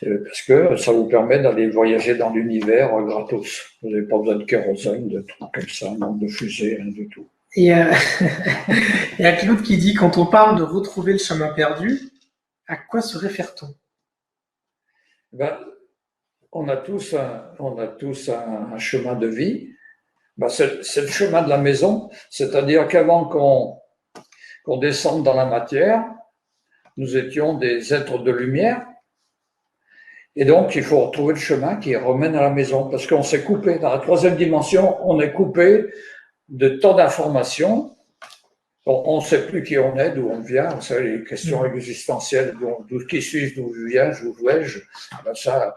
Parce que ça vous permet d'aller voyager dans l'univers gratos. Vous n'avez pas besoin de kérosène, de trucs comme ça, non, de fusée, rien du tout. Et il y a Claude qui dit, quand on parle de retrouver le chemin perdu, à quoi se réfère-t-on? Ben, on a tous un chemin de vie. Ben, c'est le chemin de la maison, c'est-à-dire qu'avant qu'on descende dans la matière, nous étions des êtres de lumière. Et donc, il faut retrouver le chemin qui remène à la maison, parce qu'on s'est coupé. Dans la 3e dimension, on est coupé de tant d'informations. On ne sait plus qui on est, d'où on vient. Vous savez, les questions existentielles, qui suis-je, d'où je viens, d'où vais-je. Ben ça,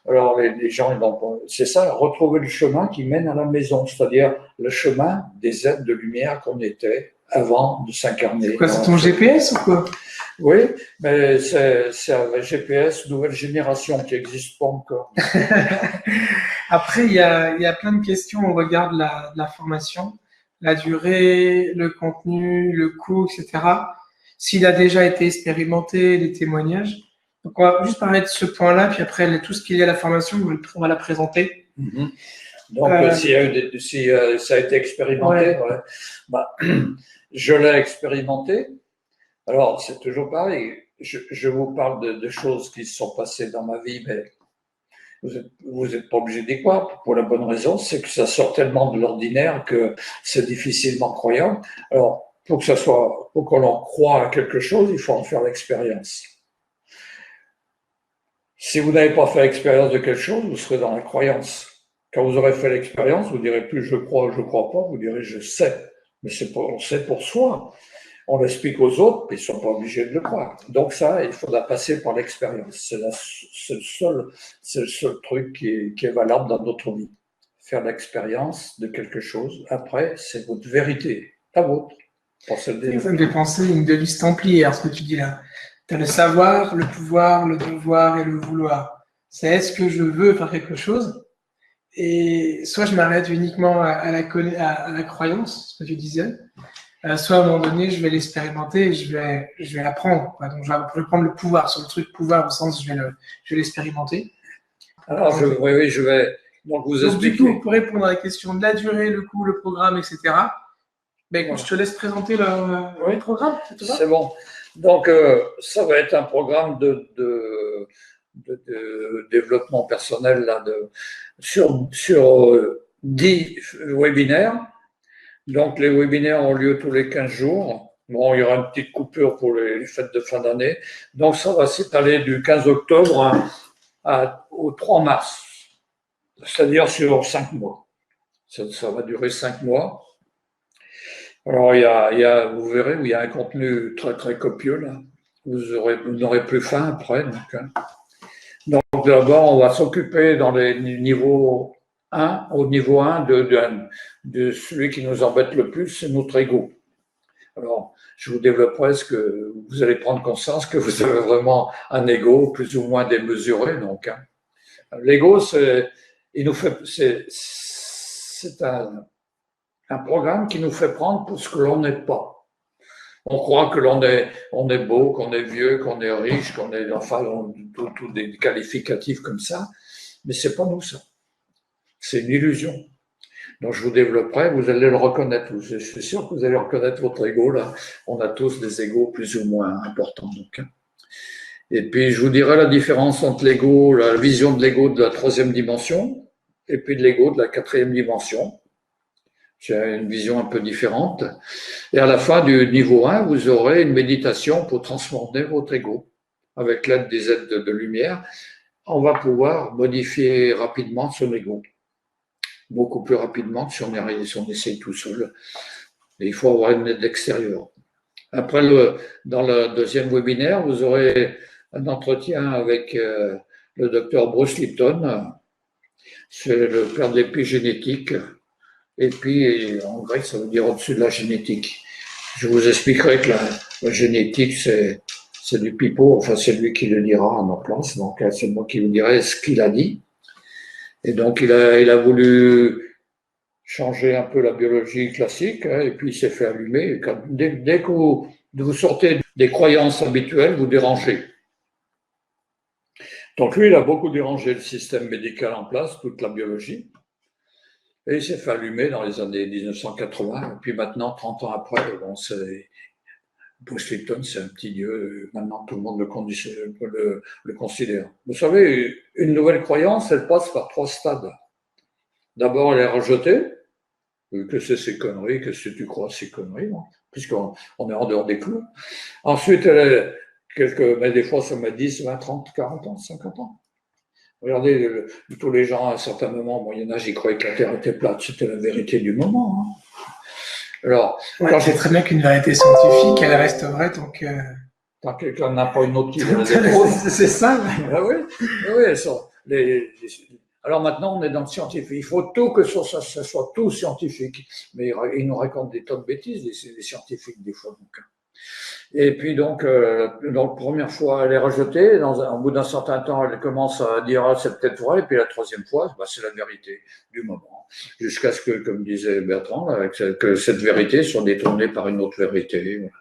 alors les gens, c'est ça, retrouver le chemin qui mène à la maison, c'est-à-dire le chemin des êtres de lumière qu'on était avant de s'incarner. C'est quoi, c'est ton GPS ou quoi? Oui, mais c'est un GPS nouvelle génération qui n'existe pas encore. Après, il y a plein de questions au regard de la formation, la durée, le contenu, le coût, etc. S'il a déjà été expérimenté, les témoignages. Donc, on va juste parler de ce point-là, puis après, tout ce qu'il y a à la formation, on va la présenter. Mm-hmm. Donc, si ça a été expérimenté, ouais. Bah, je l'ai expérimenté. Alors, c'est toujours pareil. Je vous parle de choses qui se sont passées dans ma vie, mais vous êtes pas obligé d'y croire. Pour la bonne raison, c'est que ça sort tellement de l'ordinaire que c'est difficilement croyant. Alors, pour qu'on en croie à quelque chose, il faut en faire l'expérience. Si vous n'avez pas fait l'expérience de quelque chose, vous serez dans la croyance. Quand vous aurez fait l'expérience, vous direz plus je crois pas, vous direz je sais. Mais on sait pour soi. On l'explique aux autres, mais ils ne sont pas obligés de le croire. Donc ça, il faudra passer par l'expérience. C'est le seul truc qui est valable dans notre vie. Faire l'expérience de quelque chose. Après, c'est votre vérité, la vôtre. Ça me fait penser à une devise templière, ce que tu dis là. Tu as le savoir, le pouvoir, le devoir et le vouloir. C'est est-ce que je veux faire quelque chose? Et soit je m'arrête uniquement à la croyance, ce que tu disais, soit à un moment donné, je vais l'expérimenter et je vais l'apprendre. Donc, je vais prendre le pouvoir sur le truc pouvoir au sens je vais l'expérimenter. Alors, oui, je vais donc vous expliquer. Du coup, pour répondre à la question de la durée, le coût, le programme, etc., ben, écoute, je te laisse présenter le programme. C'est bon. Donc, ça va être un programme de développement personnel là, sur 10 webinaires. Donc, les webinaires ont lieu tous les 15 jours. Bon, il y aura une petite coupure pour les fêtes de fin d'année. Donc, ça va s'étaler du 15 octobre au 3 mars, c'est-à-dire sur 5 mois. Ça va durer 5 mois. Alors, vous verrez, il y a un contenu très, très copieux, là. Vous n'aurez plus faim après. Donc d'abord, on va s'occuper dans les niveaux 1, au niveau 1 de celui qui nous embête le plus, c'est notre ego. Alors, je vous développerai ce que vous allez prendre conscience que vous avez vraiment un ego plus ou moins démesuré. Donc, l'ego, c'est un programme qui nous fait prendre pour ce que l'on n'est pas. On croit que on est beau, qu'on est vieux, qu'on est riche, qu'on est, enfin, tout des qualificatifs comme ça. Mais c'est pas nous, ça. C'est une illusion. Donc, je vous développerai, vous allez le reconnaître. Je suis sûr que vous allez reconnaître votre ego, là. On a tous des égos plus ou moins importants, donc. Et puis, je vous dirai la différence entre l'ego, la vision de l'ego de la troisième dimension, et puis de l'ego de la quatrième dimension. C'est une vision un peu différente. Et à la fin du niveau 1, vous aurez une méditation pour transformer votre ego. Avec l'aide des aides de lumière, on va pouvoir modifier rapidement son ego. Beaucoup plus rapidement que si on essaye tout seul. Et il faut avoir une aide extérieure. Après, dans le deuxième webinaire, vous aurez un entretien avec le docteur Bruce Lipton. C'est le père de l'épigénétique. Et puis, en grec, ça veut dire au-dessus de la génétique. Je vous expliquerai que la génétique, c'est du pipeau, enfin, c'est lui qui le dira à ma place, donc c'est moi qui vous dirai ce qu'il a dit. Et donc, il a voulu changer un peu la biologie classique, hein, et puis il s'est fait allumer. Dès que vous sortez des croyances habituelles, vous dérangez. Donc, lui, il a beaucoup dérangé le système médical en place, toute la biologie. Et il s'est fait allumer dans les années 1980. Et puis maintenant, 30 ans après, bon, Bruce Lipton, c'est un petit dieu. Maintenant, tout le monde le considère. Vous savez, une nouvelle croyance, elle passe par 3 stades. D'abord, elle est rejetée. Que c'est ces conneries, que si tu crois ces conneries, hein, puisqu'on est en dehors des clous. Ensuite, elle est mais des fois, ça met 10, 20, 30, 40 ans, 50 ans. Regardez, tous les gens, à un certain moment, au Moyen-Âge, ils croyaient que la Terre était plate. C'était la vérité du moment. Hein. Alors, ouais, c'est très bien qu'une vérité scientifique, elle reste vraie tant que. Tant que quelqu'un n'a pas une autre idée de c'est ça. Ah oui, oui, ça. Alors maintenant, on est dans le scientifique. Il faut tout que ça soit tout scientifique. Mais ils nous racontent des tas de bêtises, les scientifiques, des fois. Donc. Et puis donc première fois, elle est rejetée. Au bout d'un certain temps, elle commence à dire ah, c'est peut-être vrai. Et puis la troisième fois, bah, c'est la vérité du moment. Jusqu'à ce que, comme disait Bertrand, que cette vérité soit détournée par une autre vérité. Voilà.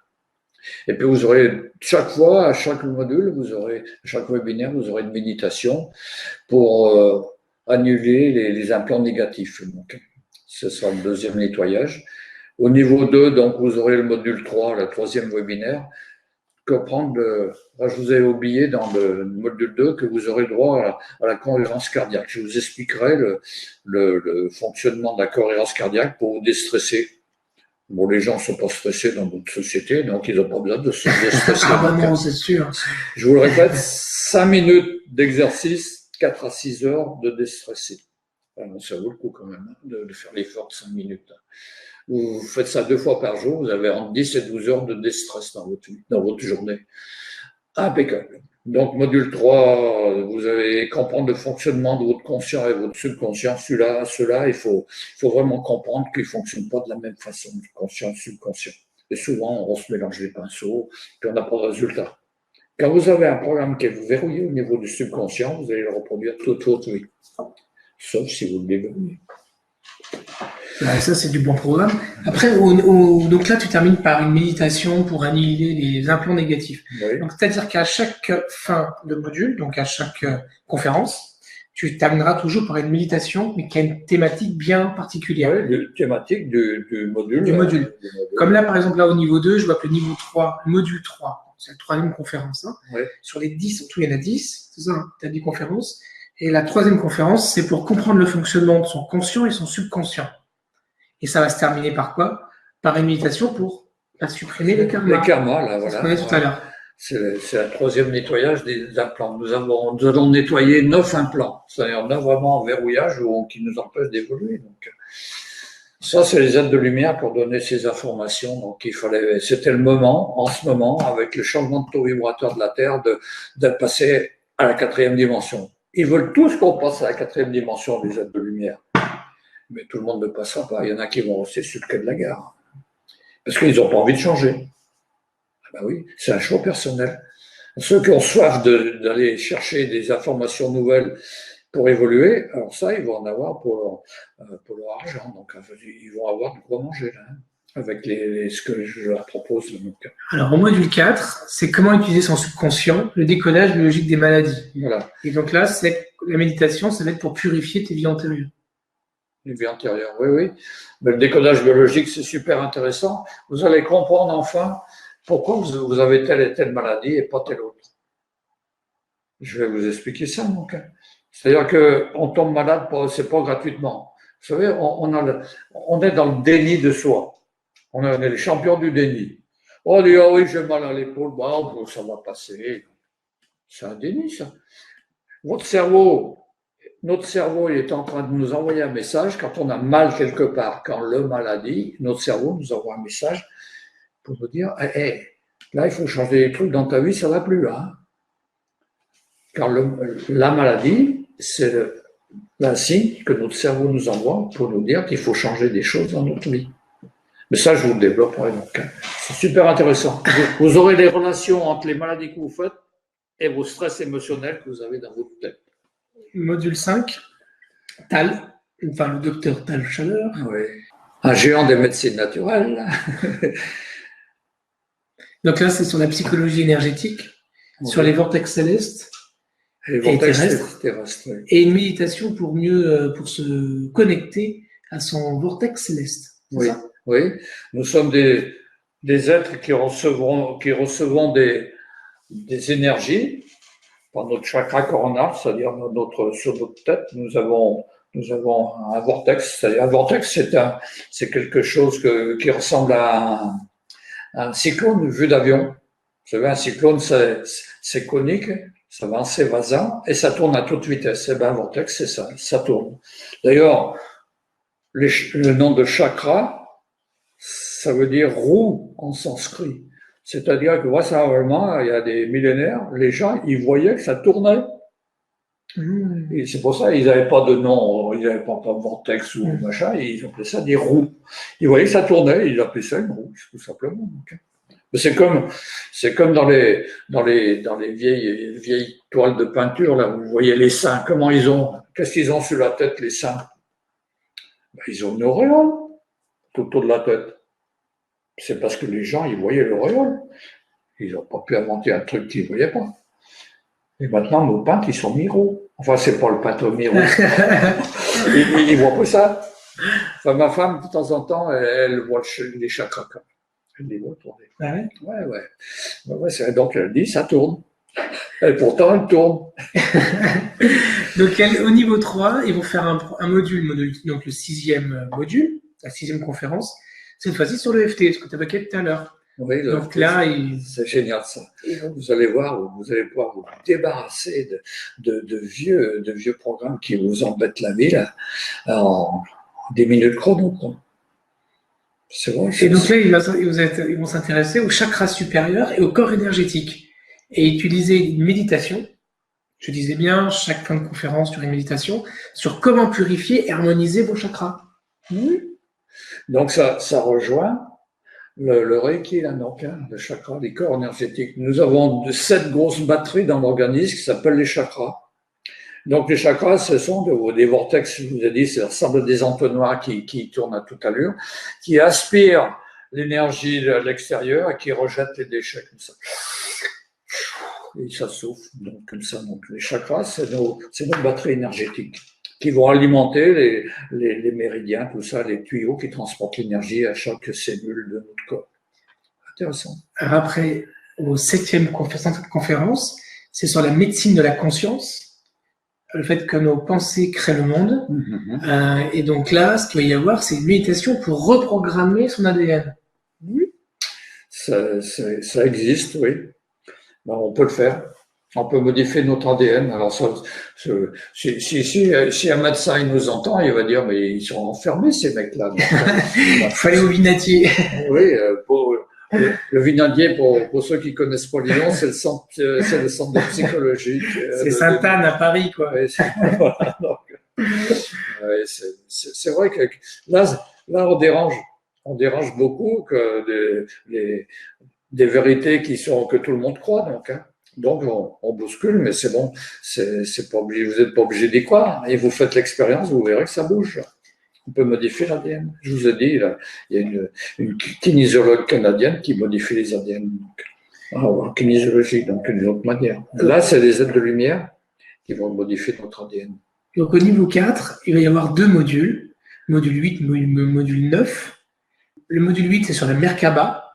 Et puis vous aurez chaque fois, à chaque module, à chaque webinaire, vous aurez une méditation pour annuler les implants négatifs. Donc, ce sera le deuxième nettoyage. Au niveau 2, donc, vous aurez le module 3, le troisième webinaire. Je vous ai oublié dans le module 2 que vous aurez droit à la cohérence cardiaque. Je vous expliquerai le fonctionnement de la cohérence cardiaque pour vous déstresser. Bon, les gens ne sont pas stressés dans notre société, donc ils n'ont pas besoin de se déstresser. Ah bah non, c'est sûr. Je vous le répète, 5 minutes d'exercice, 4 à 6 heures de déstresser. Alors, ça vaut le coup quand même de faire l'effort de 5 minutes. Vous faites ça 2 fois par jour, vous avez entre 10 et 12 heures de déstress dans votre journée. Impeccable. Donc, module 3, vous allez comprendre le fonctionnement de votre conscient et votre subconscient. Cela, il faut vraiment comprendre qu'ils ne fonctionnent pas de la même façon, conscient et subconscient. Et souvent, on se mélange les pinceaux, puis on n'a pas de résultat. Quand vous avez un programme qui est verrouillé au niveau du subconscient, vous allez le reproduire toute votre vie. Sauf si vous le déverrouillez. Ouais, ça, c'est du bon programme. Après, donc là, tu termines par une méditation pour annihiler les implants négatifs. Oui. Donc, c'est-à-dire qu'à chaque fin de module, donc à chaque conférence, tu termineras toujours par une méditation, mais qui a une thématique bien particulière. Oui, une thématique du module. Du module. Comme là, par exemple, là, au niveau 2, je vois que le niveau 3, le module 3, c'est la troisième conférence. Hein. Oui. Sur les 10, en tout, il y en a 10. C'est ça, hein, tu as 10 conférences. Et la troisième conférence, c'est pour comprendre le fonctionnement de son conscient et son subconscient. Et ça va se terminer par quoi? Par une méditation pour supprimer les karmas. Les karmas, là, voilà. C'est ce qu'on a dit tout à l'heure. C'est le troisième nettoyage des implants. Nous allons nettoyer 9 implants. C'est-à-dire 9 vraiment en verrouillage qui nous empêchent d'évoluer. Donc, ça, c'est les aides de lumière pour donner ces informations. Donc, c'était le moment, en ce moment, avec le changement de taux vibratoire de la Terre, de passer à la 4e dimension. Ils veulent tous qu'on passe à la 4e dimension des aides de lumière. Mais tout le monde ne passera pas. Il y en a qui vont rester sur le quai de la gare. Parce qu'ils n'ont pas envie de changer. Ben oui, c'est un choix personnel. Ceux qui ont soif d'aller chercher des informations nouvelles pour évoluer, alors ça, ils vont en avoir pour leur argent. Donc, ils vont avoir de quoi manger. Là. avec ce que je leur propose. Donc, Alors, au module 4, c'est comment utiliser son subconscient, le décodage biologique des maladies. voilà, Et donc là, c'est la méditation, ça va être pour purifier tes vies antérieures. les vies antérieures, oui, oui. Mais le décodage biologique, c'est super intéressant. Vous allez comprendre enfin pourquoi vous avez telle et telle maladie et pas telle autre. Je vais vous expliquer ça, donc. C'est-à-dire qu'on tombe malade, c'est pas gratuitement. Vous savez, on est dans le déni de soi. On est les champions du déni. On dit, oh oui, j'ai mal à l'épaule, bon, ça va passer. C'est un déni, ça. Notre cerveau, il est en train de nous envoyer un message quand on a mal quelque part, quand le maladie, notre cerveau nous envoie un message pour nous dire, hey, là, il faut changer des trucs dans ta vie, ça va plus, hein. Car la maladie, c'est un signe que notre cerveau nous envoie pour nous dire qu'il faut changer des choses dans notre vie. Mais ça, je vous le développerai donc. C'est super intéressant. Vous aurez les relations entre les maladies que vous faites et vos stress émotionnels que vous avez dans votre tête. Module 5, Tal, enfin le docteur Tal Chaleur. Oui. Un géant des médecines naturelles. Donc là, c'est sur la psychologie énergétique, oui. Sur les vortex célestes et terrestres, oui. Et une méditation pour mieux pour se connecter à son vortex céleste. Oui, ça oui. Nous sommes des êtres qui recevons des énergies par notre chakra coronal, c'est-à-dire sur notre tête, nous avons un vortex. C'est-à-dire un vortex, c'est quelque chose qui ressemble à un cyclone vu d'avion. Vous savez, un cyclone, c'est conique, ça va en s'évasant et ça tourne à toute vitesse. Et bien, un vortex, c'est ça, ça tourne. D'ailleurs, le nom de chakra, ça veut dire roue en sanskrit. C'est-à-dire que vraisemblablement, il y a des millénaires, les gens, ils voyaient que ça tournait. Et c'est pour ça qu'ils n'avaient pas de nom, ils n'avaient pas vortex ou machin, et ils appelaient ça des roues. Ils voyaient que ça tournait, ils appelaient ça une roue, tout simplement. Mais c'est comme dans les vieilles toiles de peinture, là, où vous voyez les saints, qu'est-ce qu'ils ont sur la tête, les saints? Ben, ils ont une auréole tout autour de la tête. C'est parce que les gens, ils voyaient l'auréole. Ils n'ont pas pu inventer un truc qu'ils ne voyaient pas. Et maintenant, nos peintres, ils sont miro. Enfin, c'est pas le peintre miro. Ils voient pas ça. Enfin, ma femme, de temps en temps, elle voit les chakras. Elle les voit tourner. Ah ouais? Ouais, donc, elle dit, ça tourne. Et pourtant, elle tourne. Donc, au niveau 3, ils vont faire un module, donc le 6e module, la 6e conférence. Cette fois-ci sur le FT, ce que tu évoquais tout à l'heure. Oui, donc là, c'est génial ça. Vous allez voir, vous allez pouvoir vous débarrasser de vieux programmes qui vous embêtent la vie là, en des minutes chrono. C'est vrai. Et donc là, ils vont s'intéresser au chakra supérieur et au corps énergétique et utiliser une méditation. Je disais bien, chaque fin de conférence sur une méditation sur comment purifier et harmoniser vos chakras. Oui. Donc ça rejoint le Reiki, là, donc, le chakra, les corps énergétiques. Nous avons 7 grosses batteries dans l'organisme qui s'appellent les chakras. Donc les chakras, ce sont des vortex, je vous ai dit, ça ressemble à des entonnoirs qui tournent à toute allure, qui aspirent l'énergie de l'extérieur et qui rejettent les déchets comme ça. Et ça souffle, donc comme ça. Donc les chakras, c'est nos batteries énergétiques qui vont alimenter les méridiens, tout ça, les tuyaux qui transportent l'énergie à chaque cellule de notre corps. Intéressant. Alors après, au 7e conférence, c'est sur la médecine de la conscience, le fait que nos pensées créent le monde. Et donc là, ce qu'il va y avoir, c'est une méditation pour reprogrammer son ADN. Oui, ça existe, oui. Ben, on peut le faire. On peut modifier notre ADN. Alors ça, si un médecin il nous entend, il va dire mais ils sont enfermés ces mecs-là. Il faut aller au Vinatier. Oui, le Vinatier pour ceux qui connaissent pas Lyon, c'est le centre de psychologie. C'est Sainte-Anne à Paris, quoi. Ouais, voilà, c'est vrai que là on dérange beaucoup que des vérités que tout le monde croit donc. Donc, on bouscule, mais c'est bon, c'est pas obligé, vous n'êtes pas obligé d'y croire. Et vous faites l'expérience, vous verrez que ça bouge. On peut modifier l'ADN. Je vous ai dit, là, il y a une kinésiologue canadienne qui modifie les ADN. En kinésiologie, donc d'une autre manière. Là, c'est les aides de lumière qui vont modifier notre ADN. Donc, au niveau 4, il va y avoir 2 modules. Module 8, module 9. Le module 8, c'est sur la Merkaba,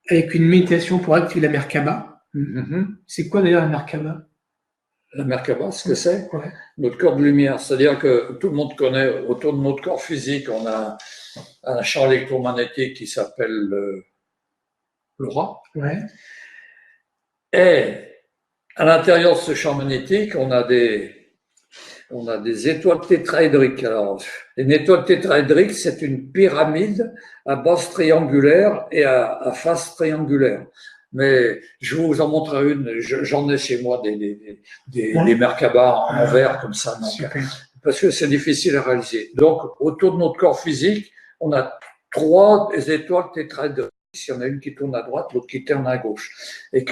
avec une méditation pour activer la Merkaba. C'est quoi d'ailleurs la Merkaba? La Merkaba, ce que c'est Ouais. Notre corps de lumière. C'est-à-dire que tout le monde connaît, autour de notre corps physique, on a un champ électromagnétique qui s'appelle l'aura. Ouais. Et à l'intérieur de ce champ magnétique, on a des étoiles tétraédriques. Alors, une étoile tétraédrique, c'est une pyramide à base triangulaire et à face triangulaire. Mais je vous en montrerai une. J'en ai chez moi des Merkaba en verre comme ça. Donc, parce que c'est difficile à réaliser. Donc, autour de notre corps physique, on a 3 étoiles tétraédriques. Il y en a une qui tourne à droite, l'autre qui tourne à gauche. Et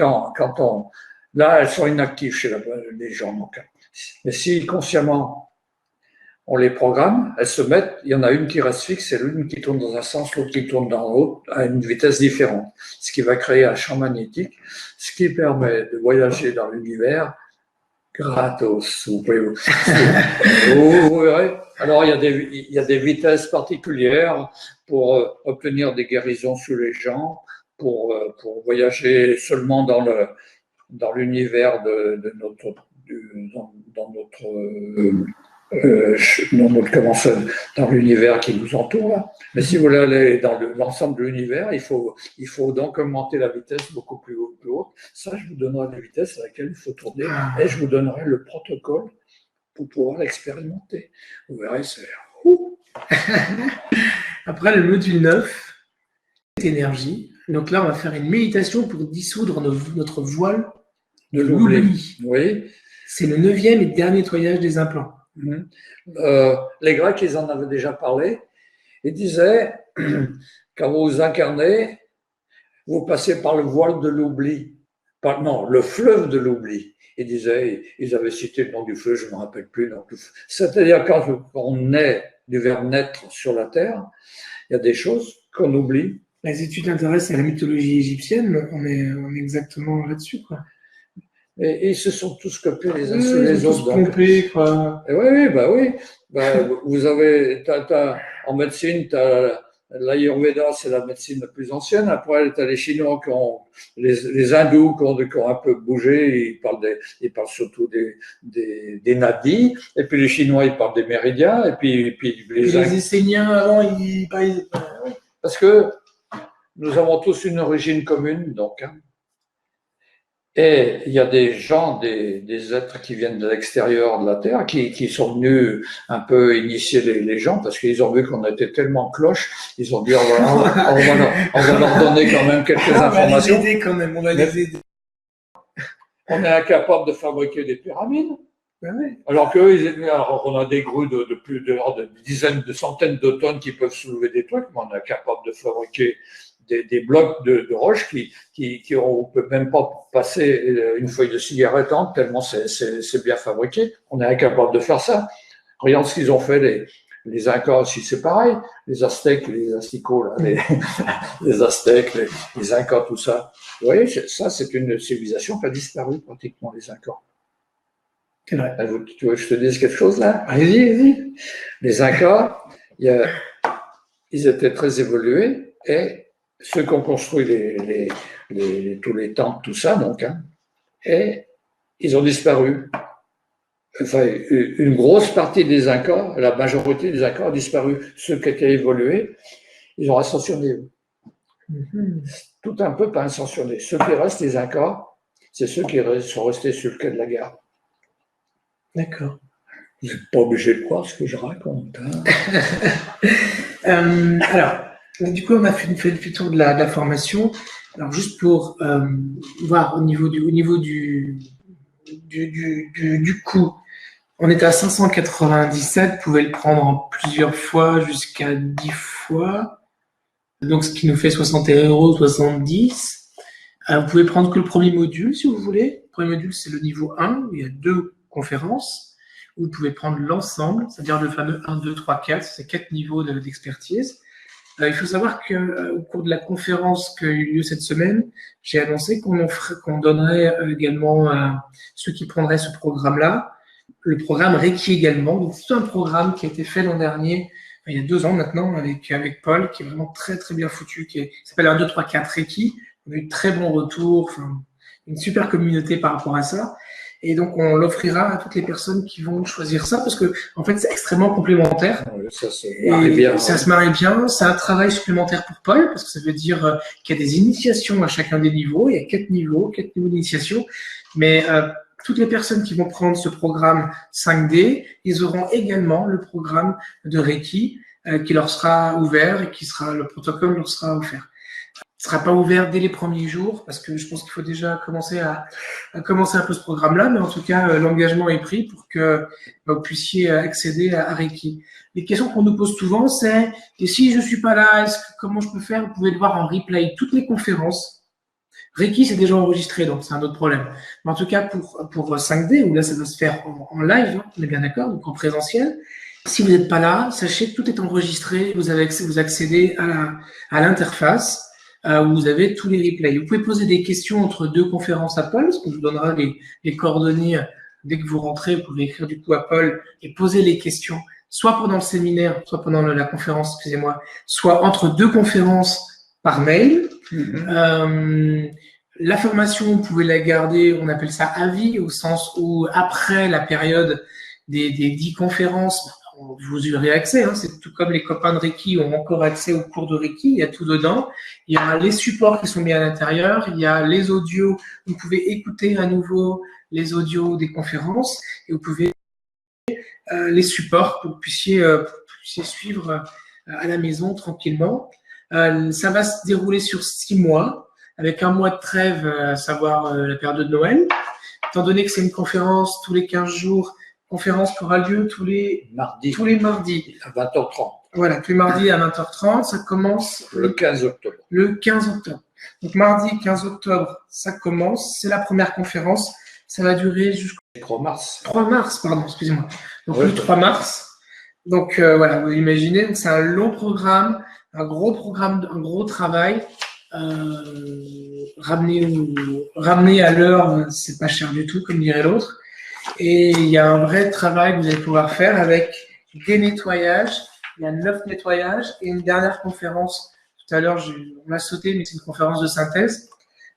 là, elles sont inactives chez les gens. Donc, mais si consciemment on les programme, elles se mettent, il y en a une qui reste fixe, et l'une qui tourne dans un sens, l'autre qui tourne dans l'autre, à une vitesse différente. Ce qui va créer un champ magnétique, ce qui permet de voyager dans l'univers gratos. Vous verrez. Alors, il y a des vitesses particulières pour obtenir des guérisons sous les gens, pour voyager seulement dans l'univers dans l'univers qui nous entoure là. Mais si vous voulez aller dans l'ensemble de l'univers, il faut donc augmenter la vitesse beaucoup plus haute. Ça, je vous donnerai la vitesse à laquelle il faut tourner et je vous donnerai le protocole pour pouvoir l'expérimenter. Vous verrez, c'est Après, le module 9, c'est énergie. Donc là, on va faire une méditation pour dissoudre notre voile de l'oubli. Oui. C'est le 9e et dernier nettoyage des implants. Les Grecs, ils en avaient déjà parlé. Ils disaient, quand vous vous incarnez, vous passez par le voile de l'oubli. Non, le fleuve de l'oubli. Ils disaient, ils avaient cité le nom du fleuve, je ne me rappelle plus. C'est-à-dire, quand on est du verbe naître sur la terre, il y a des choses qu'on oublie. Les études intéressent à la mythologie égyptienne, on est exactement là-dessus, quoi. Et ils se sont tous copiés les uns sur les autres. Trompés, quoi. Oui. Vous avez, en médecine, tu as l'Ayurveda, c'est la médecine la plus ancienne. Après, tu as les Chinois les hindous qui ont un peu bougé, ils parlent surtout des nadis. Et puis les Chinois, ils parlent des méridiens. Et puis les Esséniens, avant, ils parlaient. Parce que nous avons tous une origine commune, donc. Et il y a des gens, des êtres qui viennent de l'extérieur de la Terre, qui sont venus un peu initier les gens, parce qu'ils ont vu qu'on était tellement cloches, ils ont dit on va leur donner quand même quelques informations. On va les aider quand même, on va les aider. On est incapable de fabriquer des pyramides. Ouais. Alors on a des grues de plus de dizaines, de centaines de tonnes qui peuvent soulever des trucs, mais on est incapable de fabriquer des blocs de roches on peut même pas passer une feuille de cigarette entre, tellement c'est bien fabriqué. On est incapable de faire ça. Regarde ce qu'ils ont fait les Incas aussi, c'est pareil. Les Aztèques, les Azticos, là, les Aztèques, les Incas, tout ça. Vous voyez, ça, c'est une civilisation qui a disparu pratiquement, les Incas. C'est vrai. Tu veux que je te dise quelque chose là? Allez-y. Les Incas, ils étaient très évolués et ceux qui ont construit tous les temples, tout ça, donc, et ils ont disparu. Enfin, une grosse partie des Incas, la majorité des Incas a disparu. Ceux qui étaient évolués, ils ont ascensionné. Tout un peu pas ascensionné. Ceux qui restent, les Incas, c'est ceux qui sont restés sur le quai de la gare. D'accord. Vous n'êtes pas obligé de croire ce que je raconte. Alors, du coup, on a fait le tour de la formation. Alors, juste pour voir au niveau du coût, on est à 597, vous pouvez le prendre en plusieurs fois jusqu'à 10 fois. Donc, ce qui nous fait 61,70 €. Vous pouvez prendre que le premier module, si vous voulez. Le premier module, c'est le niveau 1, où il y a 2 conférences. où vous pouvez prendre l'ensemble, c'est-à-dire le fameux 1, 2, 3, 4, c'est 4 niveaux d'expertise. Il faut savoir qu'au cours de la conférence qui a eu lieu cette semaine, j'ai annoncé qu'on donnerait également à ceux qui prendraient ce programme-là, le programme Reiki également. Donc, c'est un programme qui a été fait l'an dernier, il y a 2 ans maintenant, avec Paul, qui est vraiment très, très bien foutu, qui s'appelle 1, 2, 3, 4 Reiki. On a eu de très bons retours, une super communauté par rapport à ça. Et donc, on l'offrira à toutes les personnes qui vont choisir ça parce que, en fait, c'est extrêmement complémentaire. Ça se marie bien. Ça se marie bien. C'est un travail supplémentaire pour Paul parce que ça veut dire qu'il y a des initiations à chacun des niveaux. Il y a 4 niveaux d'initiation. Mais toutes les personnes qui vont prendre ce programme 5D, ils auront également le programme de Reiki qui leur sera ouvert et le protocole leur sera offert. Ce sera pas ouvert dès les premiers jours parce que je pense qu'il faut déjà commencer à commencer un peu ce programme-là, mais en tout cas l'engagement est pris pour que vous puissiez accéder à Reiki. Les questions qu'on nous pose souvent, c'est et si je suis pas là, comment je peux faire? Vous pouvez le voir en replay toutes les conférences. Reiki c'est déjà enregistré, donc c'est un autre problème. Mais en tout cas pour 5D où là ça va se faire en live, hein, on est bien d'accord, donc en présentiel. Si vous n'êtes pas là, sachez que tout est enregistré. Vous accédez à l'interface. Où vous avez tous les replays. Vous pouvez poser des questions entre 2 conférences à Paul, parce qu'on vous donnera les coordonnées dès que vous rentrez. Vous pouvez écrire du coup à Paul et poser les questions, soit pendant le séminaire, soit pendant la conférence, excusez-moi, soit entre 2 conférences par mail. La formation, vous pouvez la garder, on appelle ça à vie, au sens où après la période des 10 conférences, vous y aurez accès, hein, c'est tout comme les copains de Reiki ont encore accès aux cours de Reiki, il y a tout dedans. Il y a les supports qui sont mis à l'intérieur, il y a les audios, vous pouvez écouter à nouveau les audios des conférences et vous pouvez les supports pour que vous puissiez suivre à la maison tranquillement. Ça va se dérouler sur 6 mois, avec 1 mois de trêve, à savoir la période de Noël. Étant donné que c'est une conférence tous les 15 jours, conférence qui aura lieu tous les mardis à 20h30. Voilà, tous les mardis à 20h30, ça commence le 15 octobre. Le 15 octobre. Donc mardi 15 octobre, ça commence, c'est la première conférence, ça va durer jusqu'au 3 mars. 3 mars, pardon, excusez-moi. Donc le 3 mars. Donc voilà, vous imaginez, c'est un long programme, un gros travail. Ramener à l'heure, c'est pas cher du tout, comme dirait l'autre. Et il y a un vrai travail que vous allez pouvoir faire avec des nettoyages. Il y a 9 nettoyages et une dernière conférence. Tout à l'heure, on l'a sauté, mais c'est une conférence de synthèse.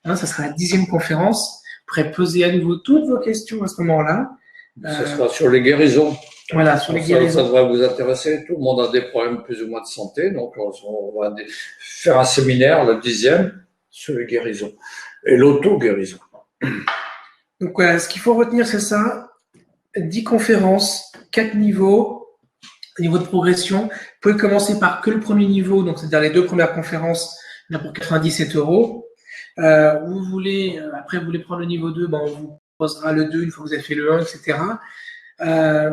Hein, ça sera la 10e conférence. Vous pourrez poser à nouveau toutes vos questions à ce moment-là. Ça sera sur les guérisons. Voilà, sur les guérisons. Ça devrait vous intéresser. Tout le monde a des problèmes plus ou moins de santé. Donc, on va faire un séminaire, le 10e, sur les guérisons. Et l'auto-guérison. Donc voilà, ce qu'il faut retenir, c'est ça. 10 conférences, 4 niveaux, niveau de progression. Vous pouvez commencer par que le premier niveau, donc c'est-à-dire les 2 premières conférences, là pour 97 €. Vous voulez, après vous voulez prendre le niveau 2, ben on vous proposera le 2 une fois que vous avez fait le 1, etc.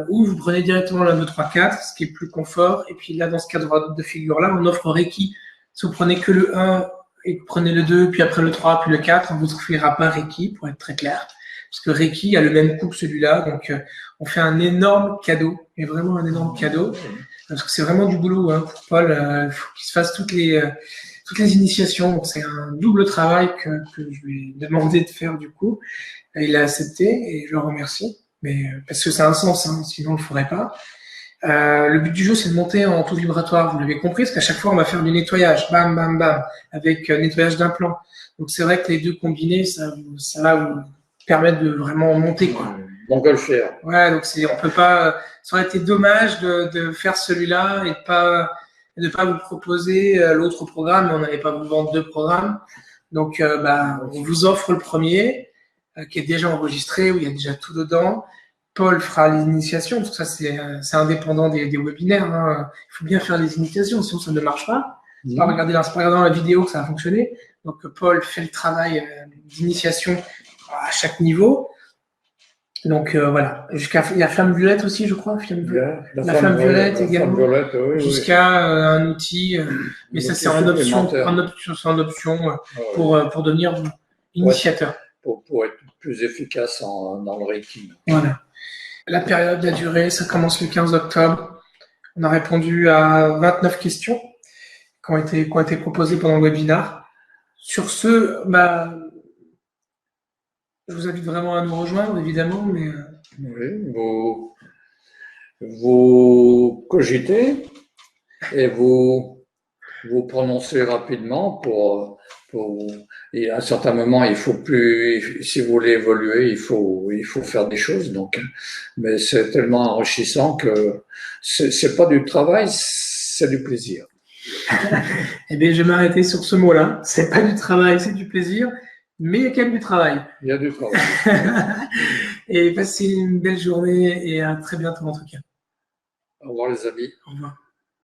Ou vous prenez directement le 1, 2, 3, 4, ce qui est plus confort. Et puis là, dans ce cadre de figure-là, on offre Reiki. Si vous prenez que le 1 et que vous prenez le 2, puis après le 3, puis le 4, on ne vous offrira pas Reiki, pour être très clair. Parce que Reiki a le même coût que celui-là. Donc, on fait un énorme cadeau, mais vraiment un énorme cadeau. Parce que c'est vraiment du boulot, hein, pour Paul. Il faut qu'il se fasse toutes les initiations. Donc, c'est un double travail que je lui ai demandé de faire du coup. Il a accepté et je le remercie. Mais parce que ça a un sens, hein, sinon on le ferait pas. Le but du jeu, c'est de monter en taux vibratoire. Vous l'avez compris, parce qu'à chaque fois, on va faire du nettoyage, bam, bam, bam, avec nettoyage d'implant. Donc, c'est vrai que les deux combinés, ça va vous permettre de vraiment monter, quoi. Montgolfière. Ouais, donc on peut pas. Ça aurait été dommage de faire celui-là et de pas vous proposer l'autre programme, mais on n'allait pas vous vendre 2 programmes. Donc, on vous offre le premier, qui est déjà enregistré, où il y a déjà tout dedans. Paul fera les initiations, parce que ça, c'est indépendant des webinaires. Hein. Il faut bien faire les initiations, sinon ça ne marche pas. C'est pas regarder dans la vidéo que ça va fonctionner. Donc, Paul fait le travail d'initiation à chaque niveau. Donc, voilà. Il y a Flamme Violette aussi, je crois. La Flamme Violette également. Jusqu'à un outil. Mais ça, c'est en option. En option pour devenir initiateur. Pour être plus efficace dans le Reiki. Voilà. La période, la durée, ça commence le 15 octobre. On a répondu à 29 questions qui ont été proposées pendant le webinaire. Sur ce, bah, je vous invite vraiment à nous rejoindre, évidemment, mais Oui, vous cogitez et vous prononcez rapidement et à un certain moment, il faut plus, si vous voulez évoluer, il faut faire des choses, donc. Mais c'est tellement enrichissant que c'est pas du travail, c'est du plaisir. eh bien, je vais m'arrêter sur ce mot-là. C'est pas du travail, c'est du plaisir, mais il y a quand même du travail. Il y a du travail. Et passez une belle journée et à très bientôt en tout cas. Au revoir les amis. Au revoir.